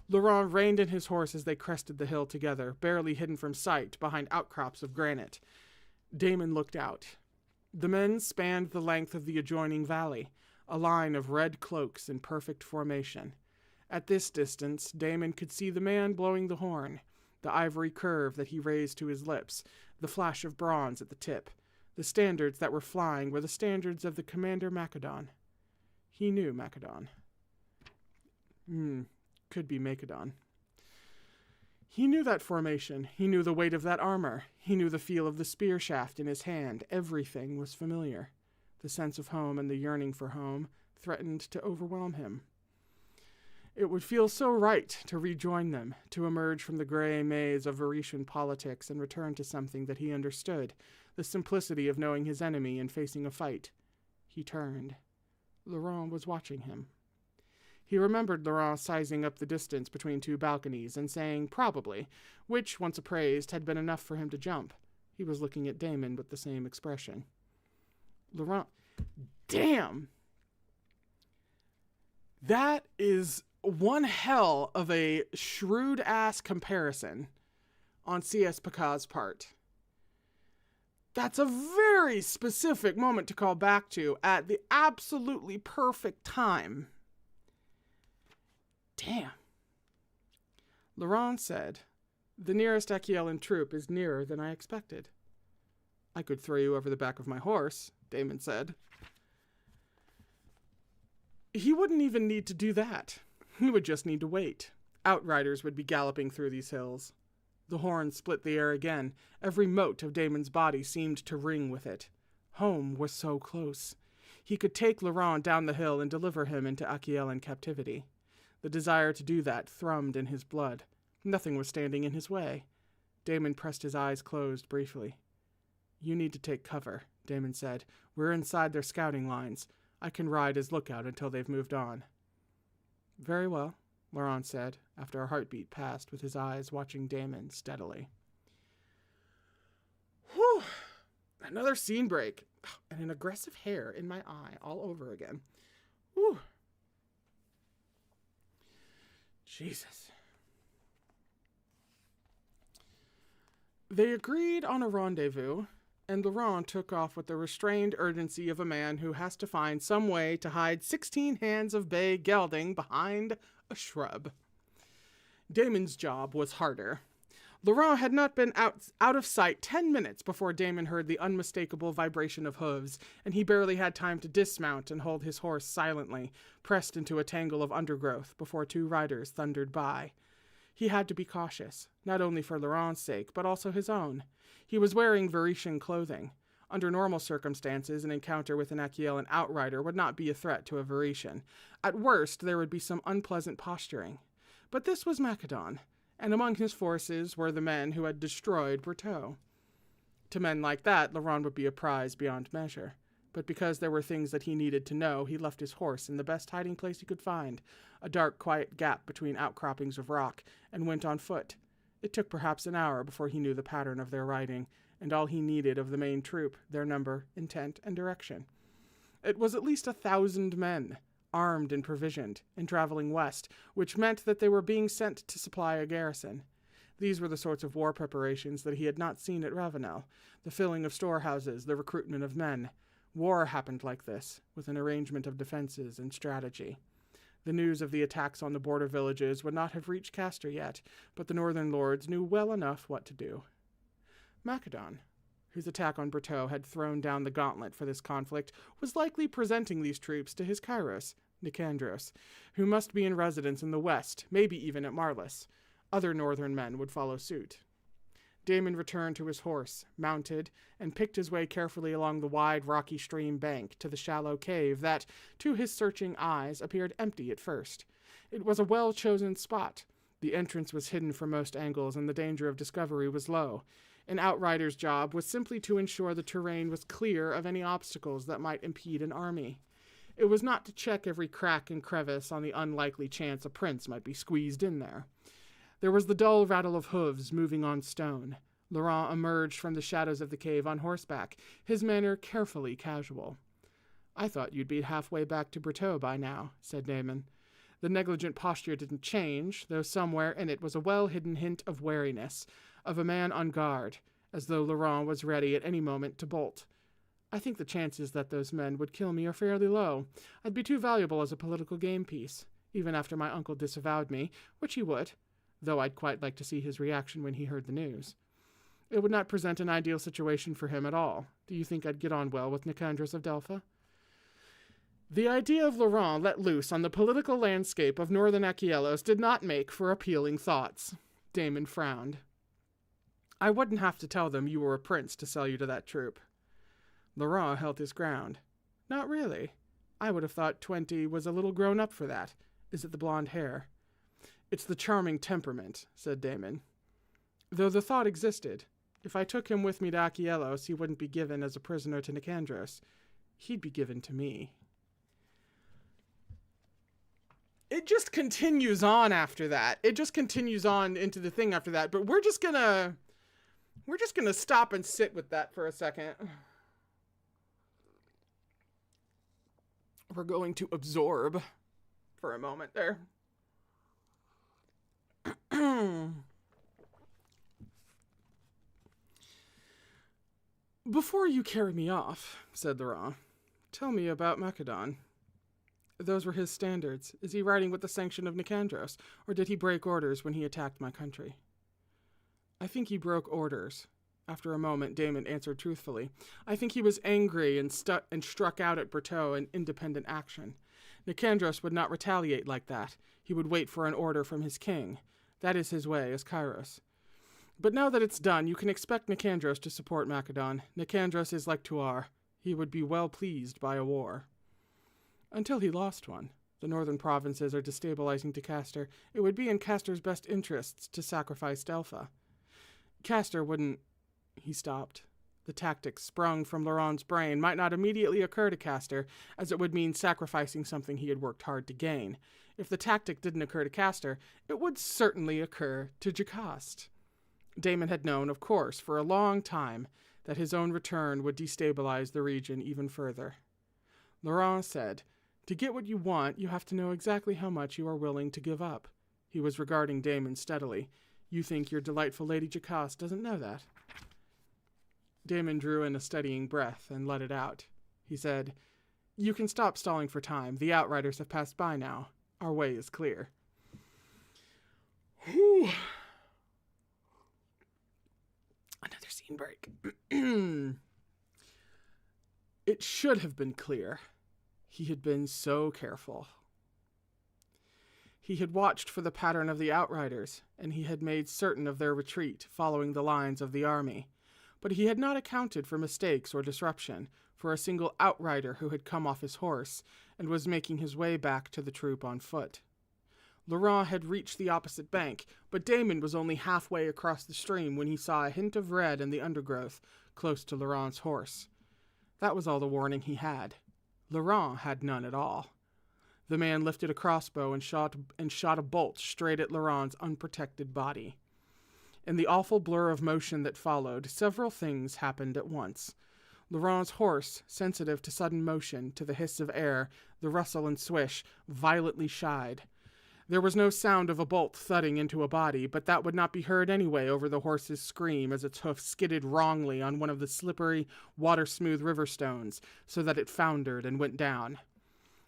Laurent reined in his horse as they crested the hill together, barely hidden from sight behind outcrops of granite. Damon looked out. The men spanned the length of the adjoining valley, a line of red cloaks in perfect formation. At this distance, Damon could see the man blowing the horn, the ivory curve that he raised to his lips, the flash of bronze at the tip. The standards that were flying were the standards of the commander Macedon. He knew Macedon. Could be Macedon. He knew that formation. He knew the weight of that armor. He knew the feel of the spear shaft in his hand. Everything was familiar. The sense of home and the yearning for home threatened to overwhelm him. It would feel so right to rejoin them, to emerge from the gray maze of Varetian politics and return to something that he understood, the simplicity of knowing his enemy and facing a fight. He turned. Laurent was watching him. He remembered Laurent sizing up the distance between 2 balconies and saying, probably, which, once appraised, had been enough for him to jump. He was looking at Damon with the same expression. Laurent, damn! That is one hell of a shrewd-ass comparison on C.S. Picard's part. That's a very specific moment to call back to at the absolutely perfect time. Damn. Laurent said, "The nearest Aquilan troop is nearer than I expected." "I could throw you over the back of my horse," Damon said. He wouldn't even need to do that. He would just need to wait. Outriders would be galloping through these hills. The horn split the air again. Every mote of Damon's body seemed to ring with it. Home was so close. He could take Laurent down the hill and deliver him into Aquilan captivity. The desire to do that thrummed in his blood. Nothing was standing in his way. Damon pressed his eyes closed briefly. "You need to take cover," Damon said. "We're inside their scouting lines. I can ride as lookout until they've moved on." "Very well," Laurent said, after a heartbeat passed with his eyes watching Damon steadily. Whew! Another scene break. And an aggressive hair in my eye all over again. Whew! Jesus. They agreed on a rendezvous, and Laurent took off with the restrained urgency of a man who has to find some way to hide 16 hands of bay gelding behind a shrub. Damon's job was harder. Laurent had not been out of sight 10 minutes before Damon heard the unmistakable vibration of hooves, and he barely had time to dismount and hold his horse silently, pressed into a tangle of undergrowth before two riders thundered by. He had to be cautious, not only for Laurent's sake, but also his own. He was wearing Varetian clothing. Under normal circumstances, an encounter with an Aquilan outrider would not be a threat to a Varetian. At worst, there would be some unpleasant posturing. But this was Macedon, and among his forces were the men who had destroyed Berteau. To men like that, Laurent would be a prize beyond measure. But because there were things that he needed to know, he left his horse in the best hiding place he could find, a dark, quiet gap between outcroppings of rock, and went on foot. It took perhaps an hour before he knew the pattern of their riding, and all he needed of the main troop, their number, intent, and direction. It was at least 1,000 men, armed and provisioned, and traveling west, which meant that they were being sent to supply a garrison. These were the sorts of war preparations that he had not seen at Ravenel, the filling of storehouses, the recruitment of men. War happened like this, with an arrangement of defenses and strategy. The news of the attacks on the border villages would not have reached Castor yet, but the northern lords knew well enough what to do. Macedon, whose attack on Berteau had thrown down the gauntlet for this conflict, was likely presenting these troops to his Kairos, Nicandros, who must be in residence in the west, maybe even at Marlis. Other northern men would follow suit. Damon returned to his horse, mounted, and picked his way carefully along the wide rocky stream bank to the shallow cave that, to his searching eyes, appeared empty at first. It was a well-chosen spot. The entrance was hidden from most angles, and the danger of discovery was low. An outrider's job was simply to ensure the terrain was clear of any obstacles that might impede an army. It was not to check every crack and crevice on the unlikely chance a prince might be squeezed in there. There was the dull rattle of hooves moving on stone. Laurent emerged from the shadows of the cave on horseback, his manner carefully casual. "I thought you'd be halfway back to Berteau by now," said Damon. The negligent posture didn't change, though somewhere in it was a well-hidden hint of wariness, of a man on guard, as though Laurent was ready at any moment to bolt. "I think the chances that those men would kill me are fairly low. I'd be too valuable as a political game piece, even after my uncle disavowed me, which he would, though I'd quite like to see his reaction when he heard the news. It would not present an ideal situation for him at all. Do you think I'd get on well with Nicandros of Delpha?" The idea of Laurent let loose on the political landscape of northern Achelos did not make for appealing thoughts. Damon frowned. "I wouldn't have to tell them you were a prince to sell you to that troop." Laurent held his ground. "Not really. I would have thought 20 was a little grown up for that. Is it the blonde hair?" "It's the charming temperament," said Damon. "Though the thought existed. If I took him with me to Achelos, he wouldn't be given as a prisoner to Nicandros. He'd be given to me." It just continues on after that. It just continues on into the thing after that. But we're just gonna stop and sit with that for a second. We're going to absorb for a moment there. Before you carry me off, said Laurent, tell me about Macedon. Those were his standards. Is he riding with the sanction of Nicandros, or did he break orders when he attacked my country? I think he broke orders. After a moment, Damon answered truthfully. I think he was angry and struck out at Berteau in independent action. Nicandros would not retaliate like that. He would wait for an order from his king. That is his way as Kairos. But now that it's done, you can expect Nicandros to support Macedon. Nicandros is like Tuar. He would be well pleased by a war. Until he lost one. The northern provinces are destabilizing to Castor. It would be in Castor's best interests to sacrifice Delpha. Castor wouldn't... He stopped. The tactic sprung from Laurent's brain might not immediately occur to Castor, as it would mean sacrificing something he had worked hard to gain. If the tactic didn't occur to Castor, it would certainly occur to Jocasta. Damon had known, of course, for a long time, that his own return would destabilize the region even further. Laurent said, to get what you want, you have to know exactly how much you are willing to give up. He was regarding Damon steadily. You think your delightful Lady Jocasta doesn't know that? Damon drew in a steadying breath and let it out. He said, you can stop stalling for time. The Outriders have passed by now. Our way is clear. Whew. Another scene break. It should have been clear. He had been so careful. He had watched for the pattern of the Outriders, and he had made certain of their retreat, following the lines of the army. But he had not accounted for mistakes or disruption, for a single Outrider who had come off his horse and was making his way back to the troop on foot. Laurent had reached the opposite bank, but Damon was only halfway across the stream when he saw a hint of red in the undergrowth close to Laurent's horse. That was all the warning he had. Laurent had none at all. The man lifted a crossbow and shot a bolt straight at Laurent's unprotected body. In the awful blur of motion that followed, several things happened at once. Laurent's horse, sensitive to sudden motion, to the hiss of air, the rustle and swish, violently shied. There was no sound of a bolt thudding into a body, but that would not be heard anyway over the horse's scream as its hoof skidded wrongly on one of the slippery, water-smooth river stones, so that it foundered and went down.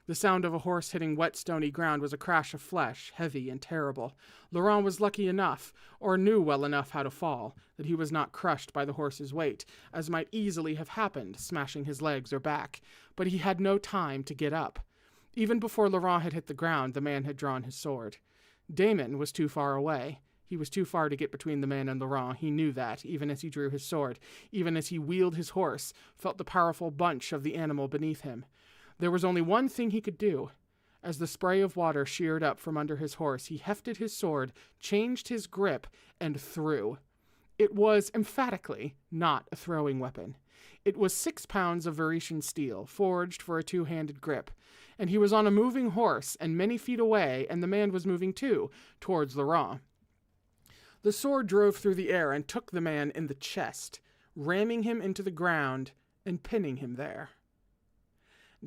The sound of a horse hitting wet, stony ground was a crash of flesh, heavy and terrible. Laurent was lucky enough, or knew well enough how to fall, that he was not crushed by the horse's weight, as might easily have happened, smashing his legs or back, but he had no time to get up. Even before Laurent had hit the ground, the man had drawn his sword. Damon was too far away. He was too far to get between the man and Laurent. He knew that, even as he drew his sword, even as he wheeled his horse, felt the powerful bunch of the animal beneath him. There was only one thing he could do. As the spray of water sheared up from under his horse, he hefted his sword, changed his grip, and threw. It was, emphatically, not a throwing weapon. It was 6 pounds of Varetian steel, forged for a two-handed grip, and he was on a moving horse and many feet away, and the man was moving too, towards Laurent. The sword drove through the air and took the man in the chest, ramming him into the ground and pinning him there.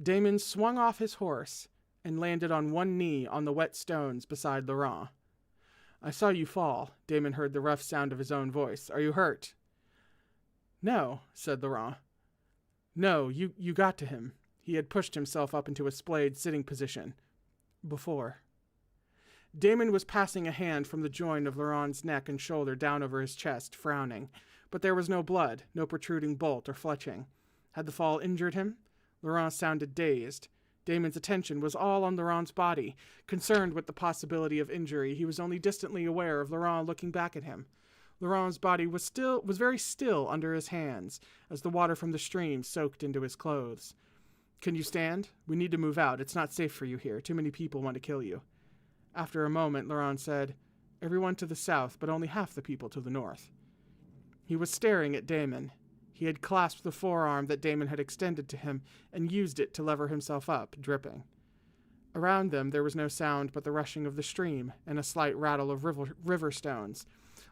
Damon swung off his horse and landed on one knee on the wet stones beside Laurent. I saw you fall. Damon heard the rough sound of his own voice. Are you hurt? No, said Laurent. No, you got to him. He had pushed himself up into a splayed sitting position. Before. Damon was passing a hand from the joint of Laurent's neck and shoulder down over his chest, frowning. But there was no blood, no protruding bolt or fletching. Had the fall injured him? Laurent sounded dazed. Damon's attention was all on Laurent's body. Concerned with the possibility of injury, he was only distantly aware of Laurent looking back at him. Laurent's body was very still under his hands, as the water from the stream soaked into his clothes. Can you stand? We need to move out. It's not safe for you here. Too many people want to kill you. After a moment, Laurent said, Everyone to the south, but only half the people to the north. He was staring at Damon. He had clasped the forearm that Damon had extended to him and used it to lever himself up, dripping. Around them there was no sound but the rushing of the stream and a slight rattle of river stones.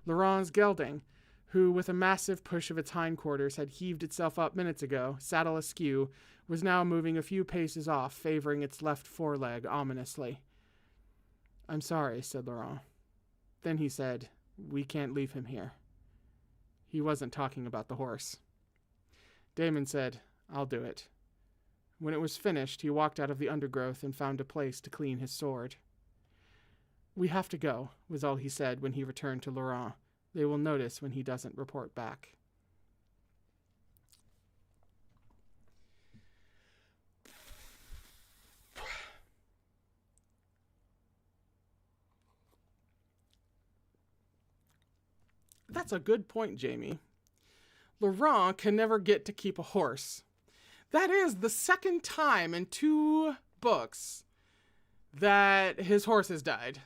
Laurent's gelding, who with a massive push of its hindquarters had heaved itself up minutes ago, saddle askew, was now moving a few paces off, favoring its left foreleg ominously. I'm sorry, said Laurent. Then he said, We can't leave him here. He wasn't talking about the horse. Damon said, "I'll do it." When it was finished, he walked out of the undergrowth and found a place to clean his sword. "We have to go," was all he said when he returned to Laurent. "They will notice when he doesn't report back." That's a good point, Jamie. Laurent can never get to keep a horse. That is the second time in 2 books that his horse has died.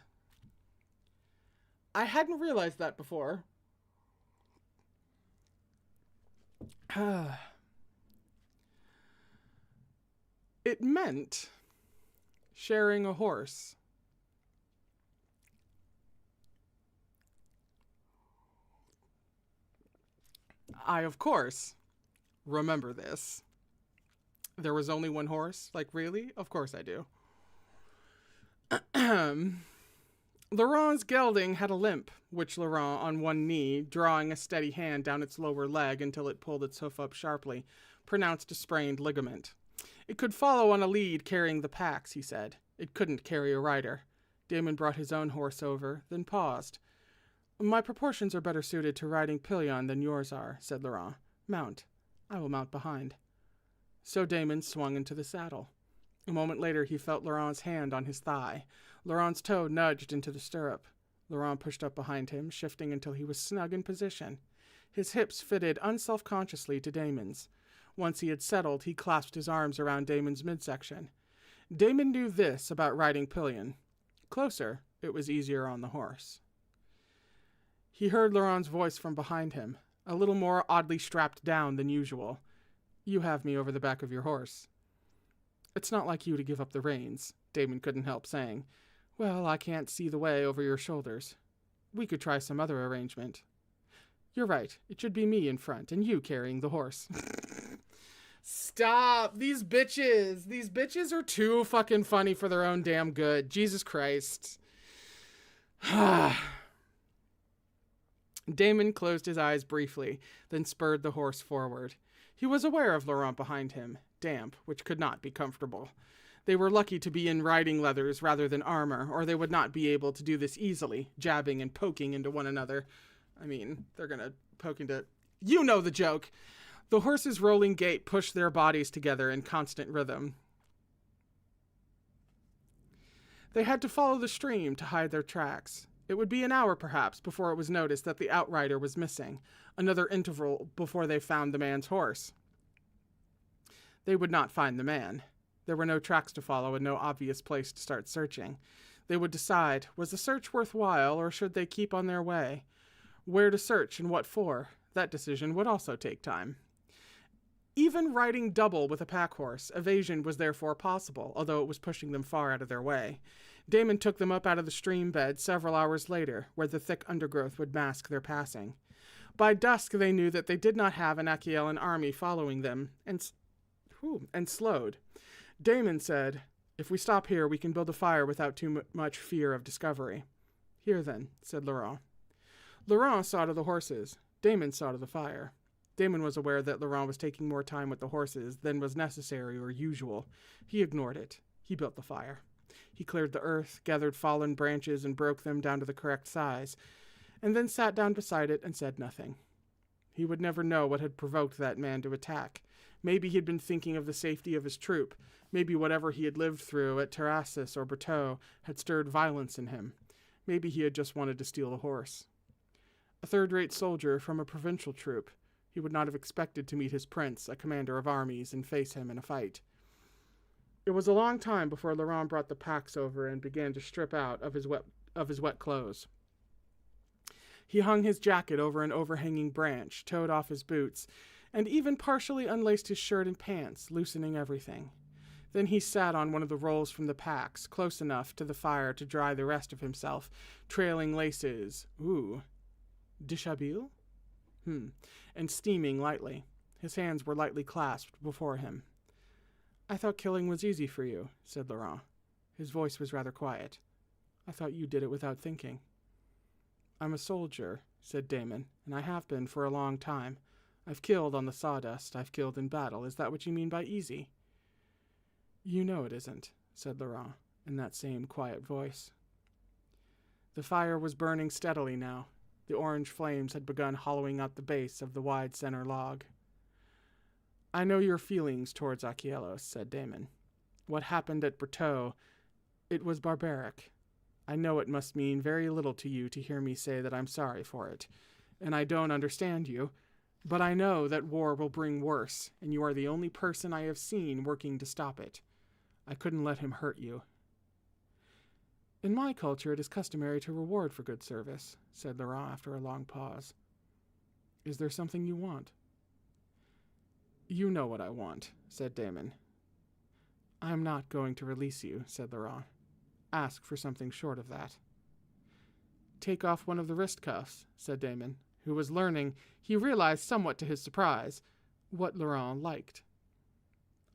I hadn't realized that before. It meant sharing a horse. I, of course, remember this. There was only one horse? Like, really? Of course I do. Laurent's gelding had a limp, which Laurent, on one knee, drawing a steady hand down its lower leg until it pulled its hoof up sharply, pronounced a sprained ligament. It could follow on a lead carrying the packs, he said. It couldn't carry a rider. Damon brought his own horse over, then paused. "My proportions are better suited to riding pillion than yours are," said Laurent. "Mount. I will mount behind." So Damon swung into the saddle. A moment later, he felt Laurent's hand on his thigh. Laurent's toe nudged into the stirrup. Laurent pushed up behind him, shifting until he was snug in position. His hips fitted unselfconsciously to Damon's. Once he had settled, he clasped his arms around Damon's midsection. Damon knew this about riding pillion. Closer, it was easier on the horse. He heard Laurent's voice from behind him, a little more oddly strapped down than usual. "You have me over the back of your horse." "It's not like you to give up the reins," Damon couldn't help saying. "Well, I can't see the way over your shoulders. We could try some other arrangement." "You're right. It should be me in front and you carrying the horse." Stop. These bitches are too fucking funny for their own damn good. Jesus Christ. Damon closed his eyes briefly, then spurred the horse forward. He was aware of Laurent behind him, damp, which could not be comfortable. They were lucky to be in riding leathers rather than armor, or they would not be able to do this easily, jabbing and poking into one another. I mean, they're gonna poke into... You know the joke! The horse's rolling gait pushed their bodies together in constant rhythm. They had to follow the stream to hide their tracks. It would be an hour, perhaps, before it was noticed that the outrider was missing, another interval before they found the man's horse. They would not find the man. There were no tracks to follow and no obvious place to start searching. They would decide, was the search worthwhile, or should they keep on their way? Where to search and what for? That decision would also take time. Even riding double with a pack horse, evasion was therefore possible, although it was pushing them far out of their way. Damon took them up out of the stream bed several hours later, where the thick undergrowth would mask their passing. By dusk they knew that they did not have an Aquitar army following them, and slowed. Damon said, "If we stop here, we can build a fire without too much fear of discovery." "Here then," said Laurent. Laurent saw to the horses. Damon saw to the fire. Damon was aware that Laurent was taking more time with the horses than was necessary or usual. He ignored it. He built the fire. He cleared the earth, gathered fallen branches and broke them down to the correct size, and then sat down beside it and said nothing. He would never know what had provoked that man to attack. Maybe he had been thinking of the safety of his troop. Maybe whatever he had lived through at Terrassus or Bertaux had stirred violence in him. Maybe he had just wanted to steal a horse. A third-rate soldier from a provincial troop. He would not have expected to meet his prince, a commander of armies, and face him in a fight. It was a long time before Laurent brought the packs over and began to strip out of his wet clothes. He hung his jacket over an overhanging branch, toed off his boots, and even partially unlaced his shirt and pants, loosening everything. Then he sat on one of the rolls from the packs, close enough to the fire to dry the rest of himself, trailing laces. Dishabille? And steaming lightly. His hands were lightly clasped before him. "I thought killing was easy for you," said Laurent. His voice was rather quiet. "I thought you did it without thinking." "I'm a soldier," said Damon, "and I have been for a long time. I've killed on the sawdust. I've killed in battle. Is that what you mean by easy? You know it isn't, said Laurent, in that same quiet voice. The fire was burning steadily now. The orange flames had begun hollowing out the base of the wide center log. I know your feelings towards Achielos, said Damon. What happened at Berteau, it was barbaric. I know it must mean very little to you to hear me say that I'm sorry for it, and I don't understand you, but I know that war will bring worse, and you are the only person I have seen working to stop it. I couldn't let him hurt you. In my culture, it is customary to reward for good service, said Laurent after a long pause. Is there something you want? You know what I want, said Damon. I'm not going to release you, said Laurent. Ask for something short of that. Take off one of the wrist cuffs, said Damon, who was learning, he realized somewhat to his surprise, what Laurent liked.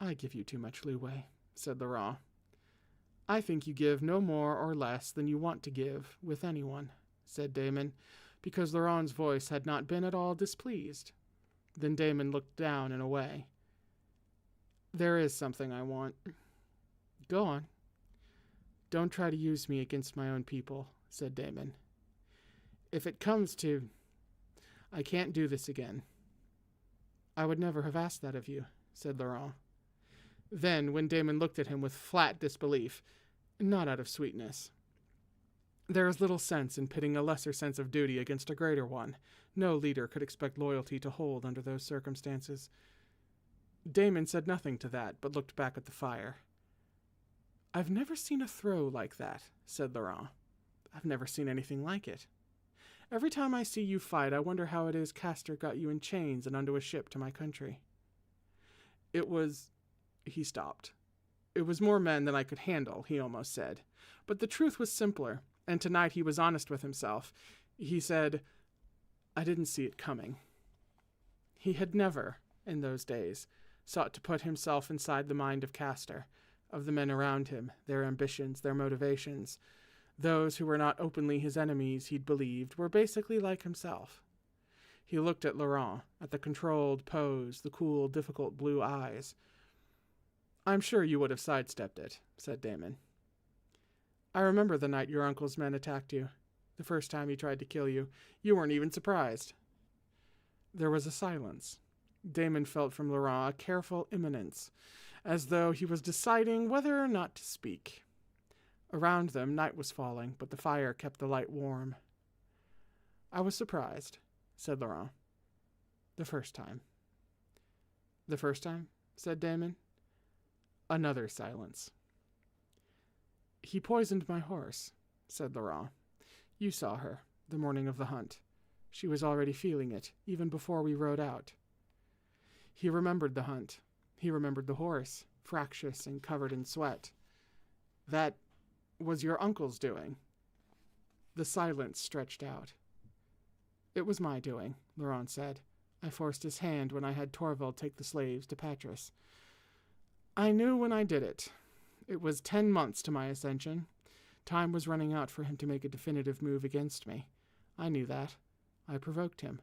I give you too much leeway, said Laurent. I think you give no more or less than you want to give with anyone, said Damon, because Laurent's voice had not been at all displeased. Then Damon looked down and away. There is something I want. Go on. Don't try to use me against my own people, said Damon. If it comes to... I can't do this again. I would never have asked that of you, said Laurent. Then, when Damon looked at him with flat disbelief, not out of sweetness. There is little sense in pitting a lesser sense of duty against a greater one. No leader could expect loyalty to hold under those circumstances. Damon said nothing to that, but looked back at the fire. I've never seen a throw like that, said Laurent. I've never seen anything like it. Every time I see you fight, I wonder how it is Castor got you in chains and onto a ship to my country. It was... He stopped. It was more men than I could handle, he almost said. But the truth was simpler, and tonight he was honest with himself. He said, I didn't see it coming. He had never, in those days, sought to put himself inside the mind of Castor, of the men around him, their ambitions, their motivations. Those who were not openly his enemies, he'd believed, were basically like himself. He looked at Laurent, at the controlled pose, the cool, difficult blue eyes. I'm sure you would have sidestepped it, said Damon. I remember the night your uncle's men attacked you. The first time he tried to kill you. You weren't even surprised. There was a silence. Damon felt from Laurent a careful imminence, as though he was deciding whether or not to speak. Around them, night was falling, but the fire kept the light warm. I was surprised, said Laurent. The first time. The first time? Said Damon. Another silence. He poisoned my horse, said Laurent. You saw her, the morning of the hunt. She was already feeling it, even before we rode out. He remembered the hunt. He remembered the horse, fractious and covered in sweat. That was your uncle's doing. The silence stretched out. It was my doing, Laurent said. I forced his hand when I had Torvald take the slaves to Patras. I knew when I did it. It was 10 months to my ascension. Time was running out for him to make a definitive move against me. I knew that. I provoked him.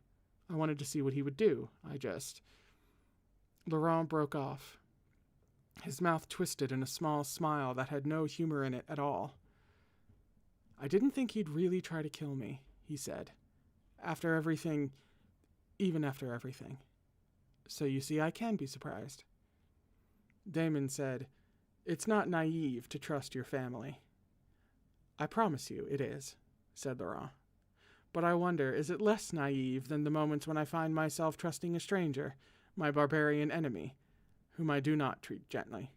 I wanted to see what he would do. Laurent broke off. His mouth twisted in a small smile that had no humor in it at all. I didn't think he'd really try to kill me, he said. After everything, even after everything. So you see, I can be surprised. Damon said, It's not naive to trust your family. I promise you it is, said Laurent. But I wonder, is it less naive than the moments when I find myself trusting a stranger, my barbarian enemy, whom I do not treat gently?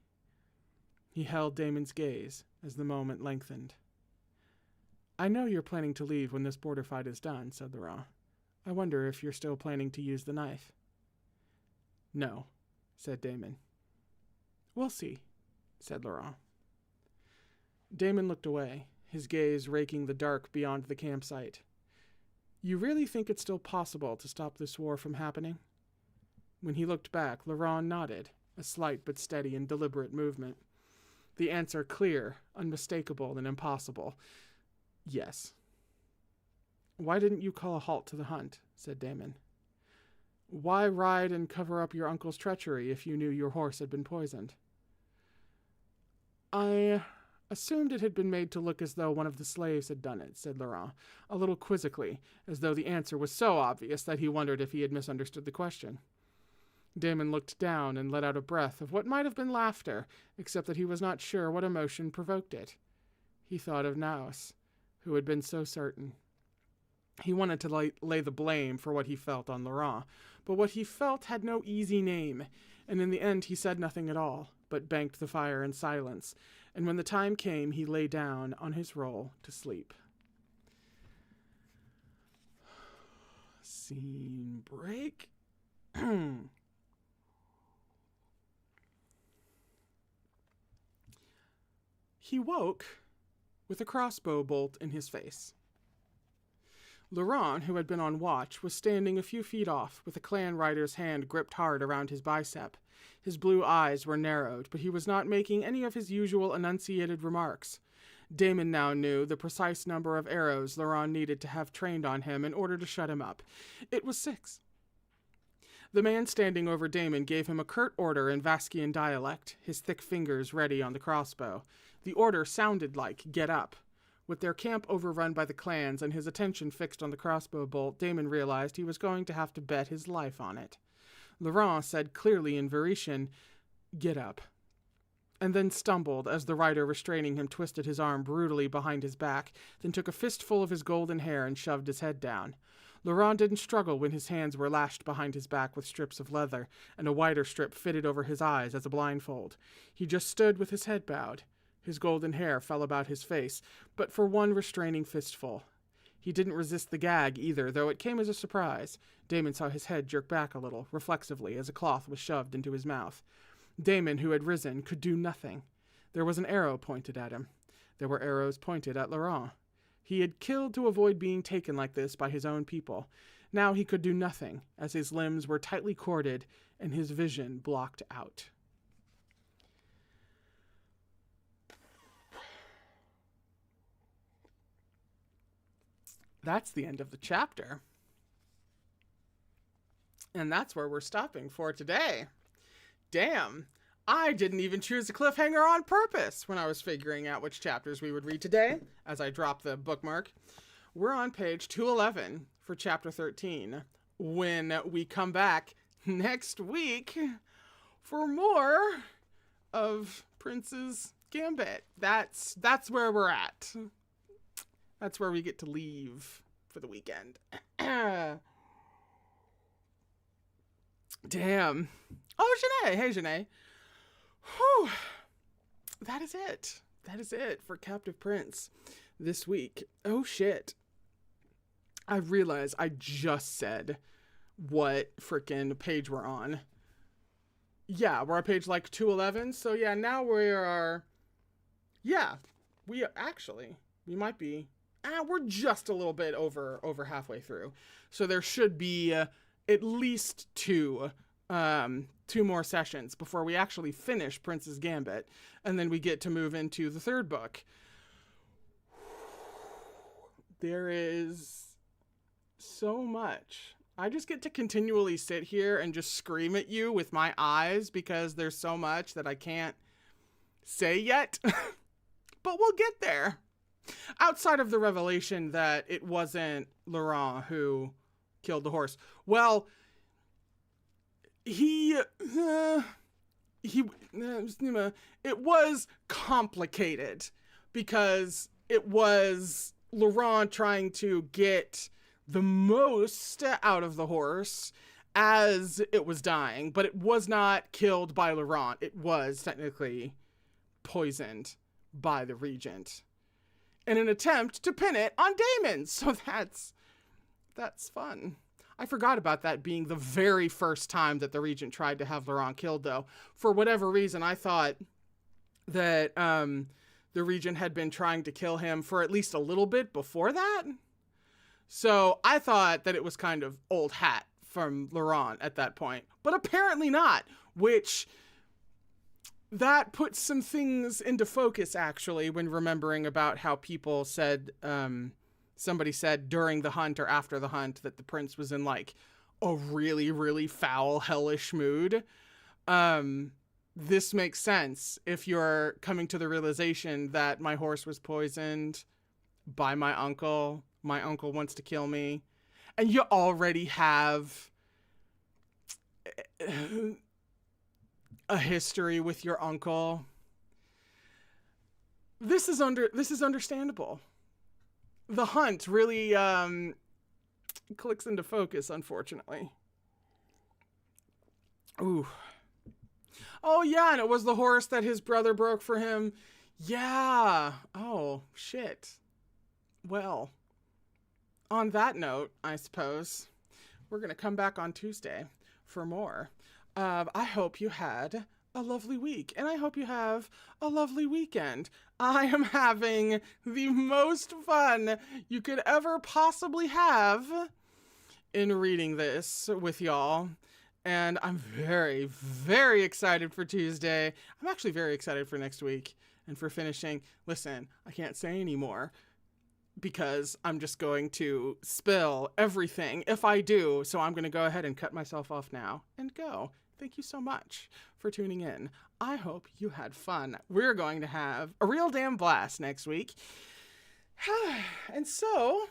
He held Damon's gaze as the moment lengthened. I know you're planning to leave when this border fight is done, said Laurent. I wonder if you're still planning to use the knife. No, said Damon. We'll see, said Laurent. Damon looked away, his gaze raking the dark beyond the campsite. You really think it's still possible to stop this war from happening? When he looked back, Laurent nodded, a slight but steady and deliberate movement. The answer clear, unmistakable, and impossible. Yes. Why didn't you call a halt to the hunt? Said Damon. Why ride and cover up your uncle's treachery if you knew your horse had been poisoned? I assumed it had been made to look as though one of the slaves had done it, said Laurent, a little quizzically, as though the answer was so obvious that he wondered if he had misunderstood the question. Damon looked down and let out a breath of what might have been laughter, except that he was not sure what emotion provoked it. He thought of Naus, who had been so certain. He wanted to lay the blame for what he felt on Laurent, but what he felt had no easy name, and in the end he said nothing at all, but banked the fire in silence, and when the time came he lay down on his roll to sleep. Scene break. He woke with a crossbow bolt in his face. Laurent, who had been on watch, was standing a few feet off, with a clan rider's hand gripped hard around his bicep. His blue eyes were narrowed, but he was not making any of his usual enunciated remarks. Damon now knew the precise number of arrows Laurent needed to have trained on him in order to shut him up. It was 6. The man standing over Damon gave him a curt order in Vaskian dialect, his thick fingers ready on the crossbow. The order sounded like, "Get up." With their camp overrun by the clans and his attention fixed on the crossbow bolt, Damon realized he was going to have to bet his life on it. Laurent said clearly in Varetian, "Get up," and then stumbled as the rider restraining him twisted his arm brutally behind his back, then took a fistful of his golden hair and shoved his head down. Laurent didn't struggle when his hands were lashed behind his back with strips of leather, and a wider strip fitted over his eyes as a blindfold. He just stood with his head bowed. His golden hair fell about his face, but for one restraining fistful. He didn't resist the gag either, though it came as a surprise. Damon saw his head jerk back a little, reflexively, as a cloth was shoved into his mouth. Damon, who had risen, could do nothing. There was an arrow pointed at him. There were arrows pointed at Laurent. He had killed to avoid being taken like this by his own people. Now he could do nothing, as his limbs were tightly corded and his vision blocked out. That's the end of the chapter. And that's where we're stopping for today. Damn, I didn't even choose a cliffhanger on purpose when I was figuring out which chapters we would read today, as I dropped the bookmark. We're on page 211 for chapter 13, when we come back next week for more of Prince's Gambit. That's where we're at. That's where we get to leave for the weekend. Damn. Oh, Janae. Hey, Janae. Whew. That is it. That is it for Captive Prince this week. Oh, shit. I realize I just said what frickin' page we're on. Yeah, we're on page like 211. So, yeah, now we are... Yeah, we might be... we're just a little bit over halfway through. So there should be at least two more sessions before we actually finish Prince's Gambit. And then we get to move into the third book. There is so much. I just get to continually sit here and just scream at you with my eyes because there's so much that I can't say yet. But we'll get there. Outside of the revelation that it wasn't Laurent who killed the horse. Well, it was complicated because it was Laurent trying to get the most out of the horse as it was dying, but it was not killed by Laurent. It was technically poisoned by the regent in an attempt to pin it on Damon. So that's fun. I forgot about that being the very first time that the regent tried to have Laurent killed, though. For whatever reason, I thought that the regent had been trying to kill him for at least a little bit before that. So I thought that it was kind of old hat from Laurent at that point. But apparently not, which... that puts some things into focus, actually, when remembering about how people said, somebody said during the hunt or after the hunt that the prince was in, like, a really, really foul, hellish mood. This makes sense if you're coming to the realization that my horse was poisoned by my uncle. My uncle wants to kill me. And you already have a history with your uncle. This is understandable. The hunt really clicks into focus, unfortunately. Ooh. Oh yeah, and it was the horse that his brother broke for him. Yeah. Oh, shit. Well, on that note, I suppose we're going to come back on Tuesday for more. I hope you had a lovely week, and I hope you have a lovely weekend. I am having the most fun you could ever possibly have in reading this with y'all. And I'm very, very excited for Tuesday. I'm actually very excited for next week and for finishing. Listen, I can't say anymore because I'm just going to spill everything if I do. So I'm going to go ahead and cut myself off now and go. Thank you so much for tuning in. I hope you had fun. We're going to have a real damn blast next week. And so,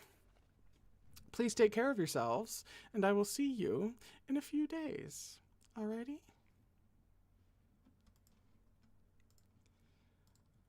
please take care of yourselves, and I will see you in a few days. Alrighty?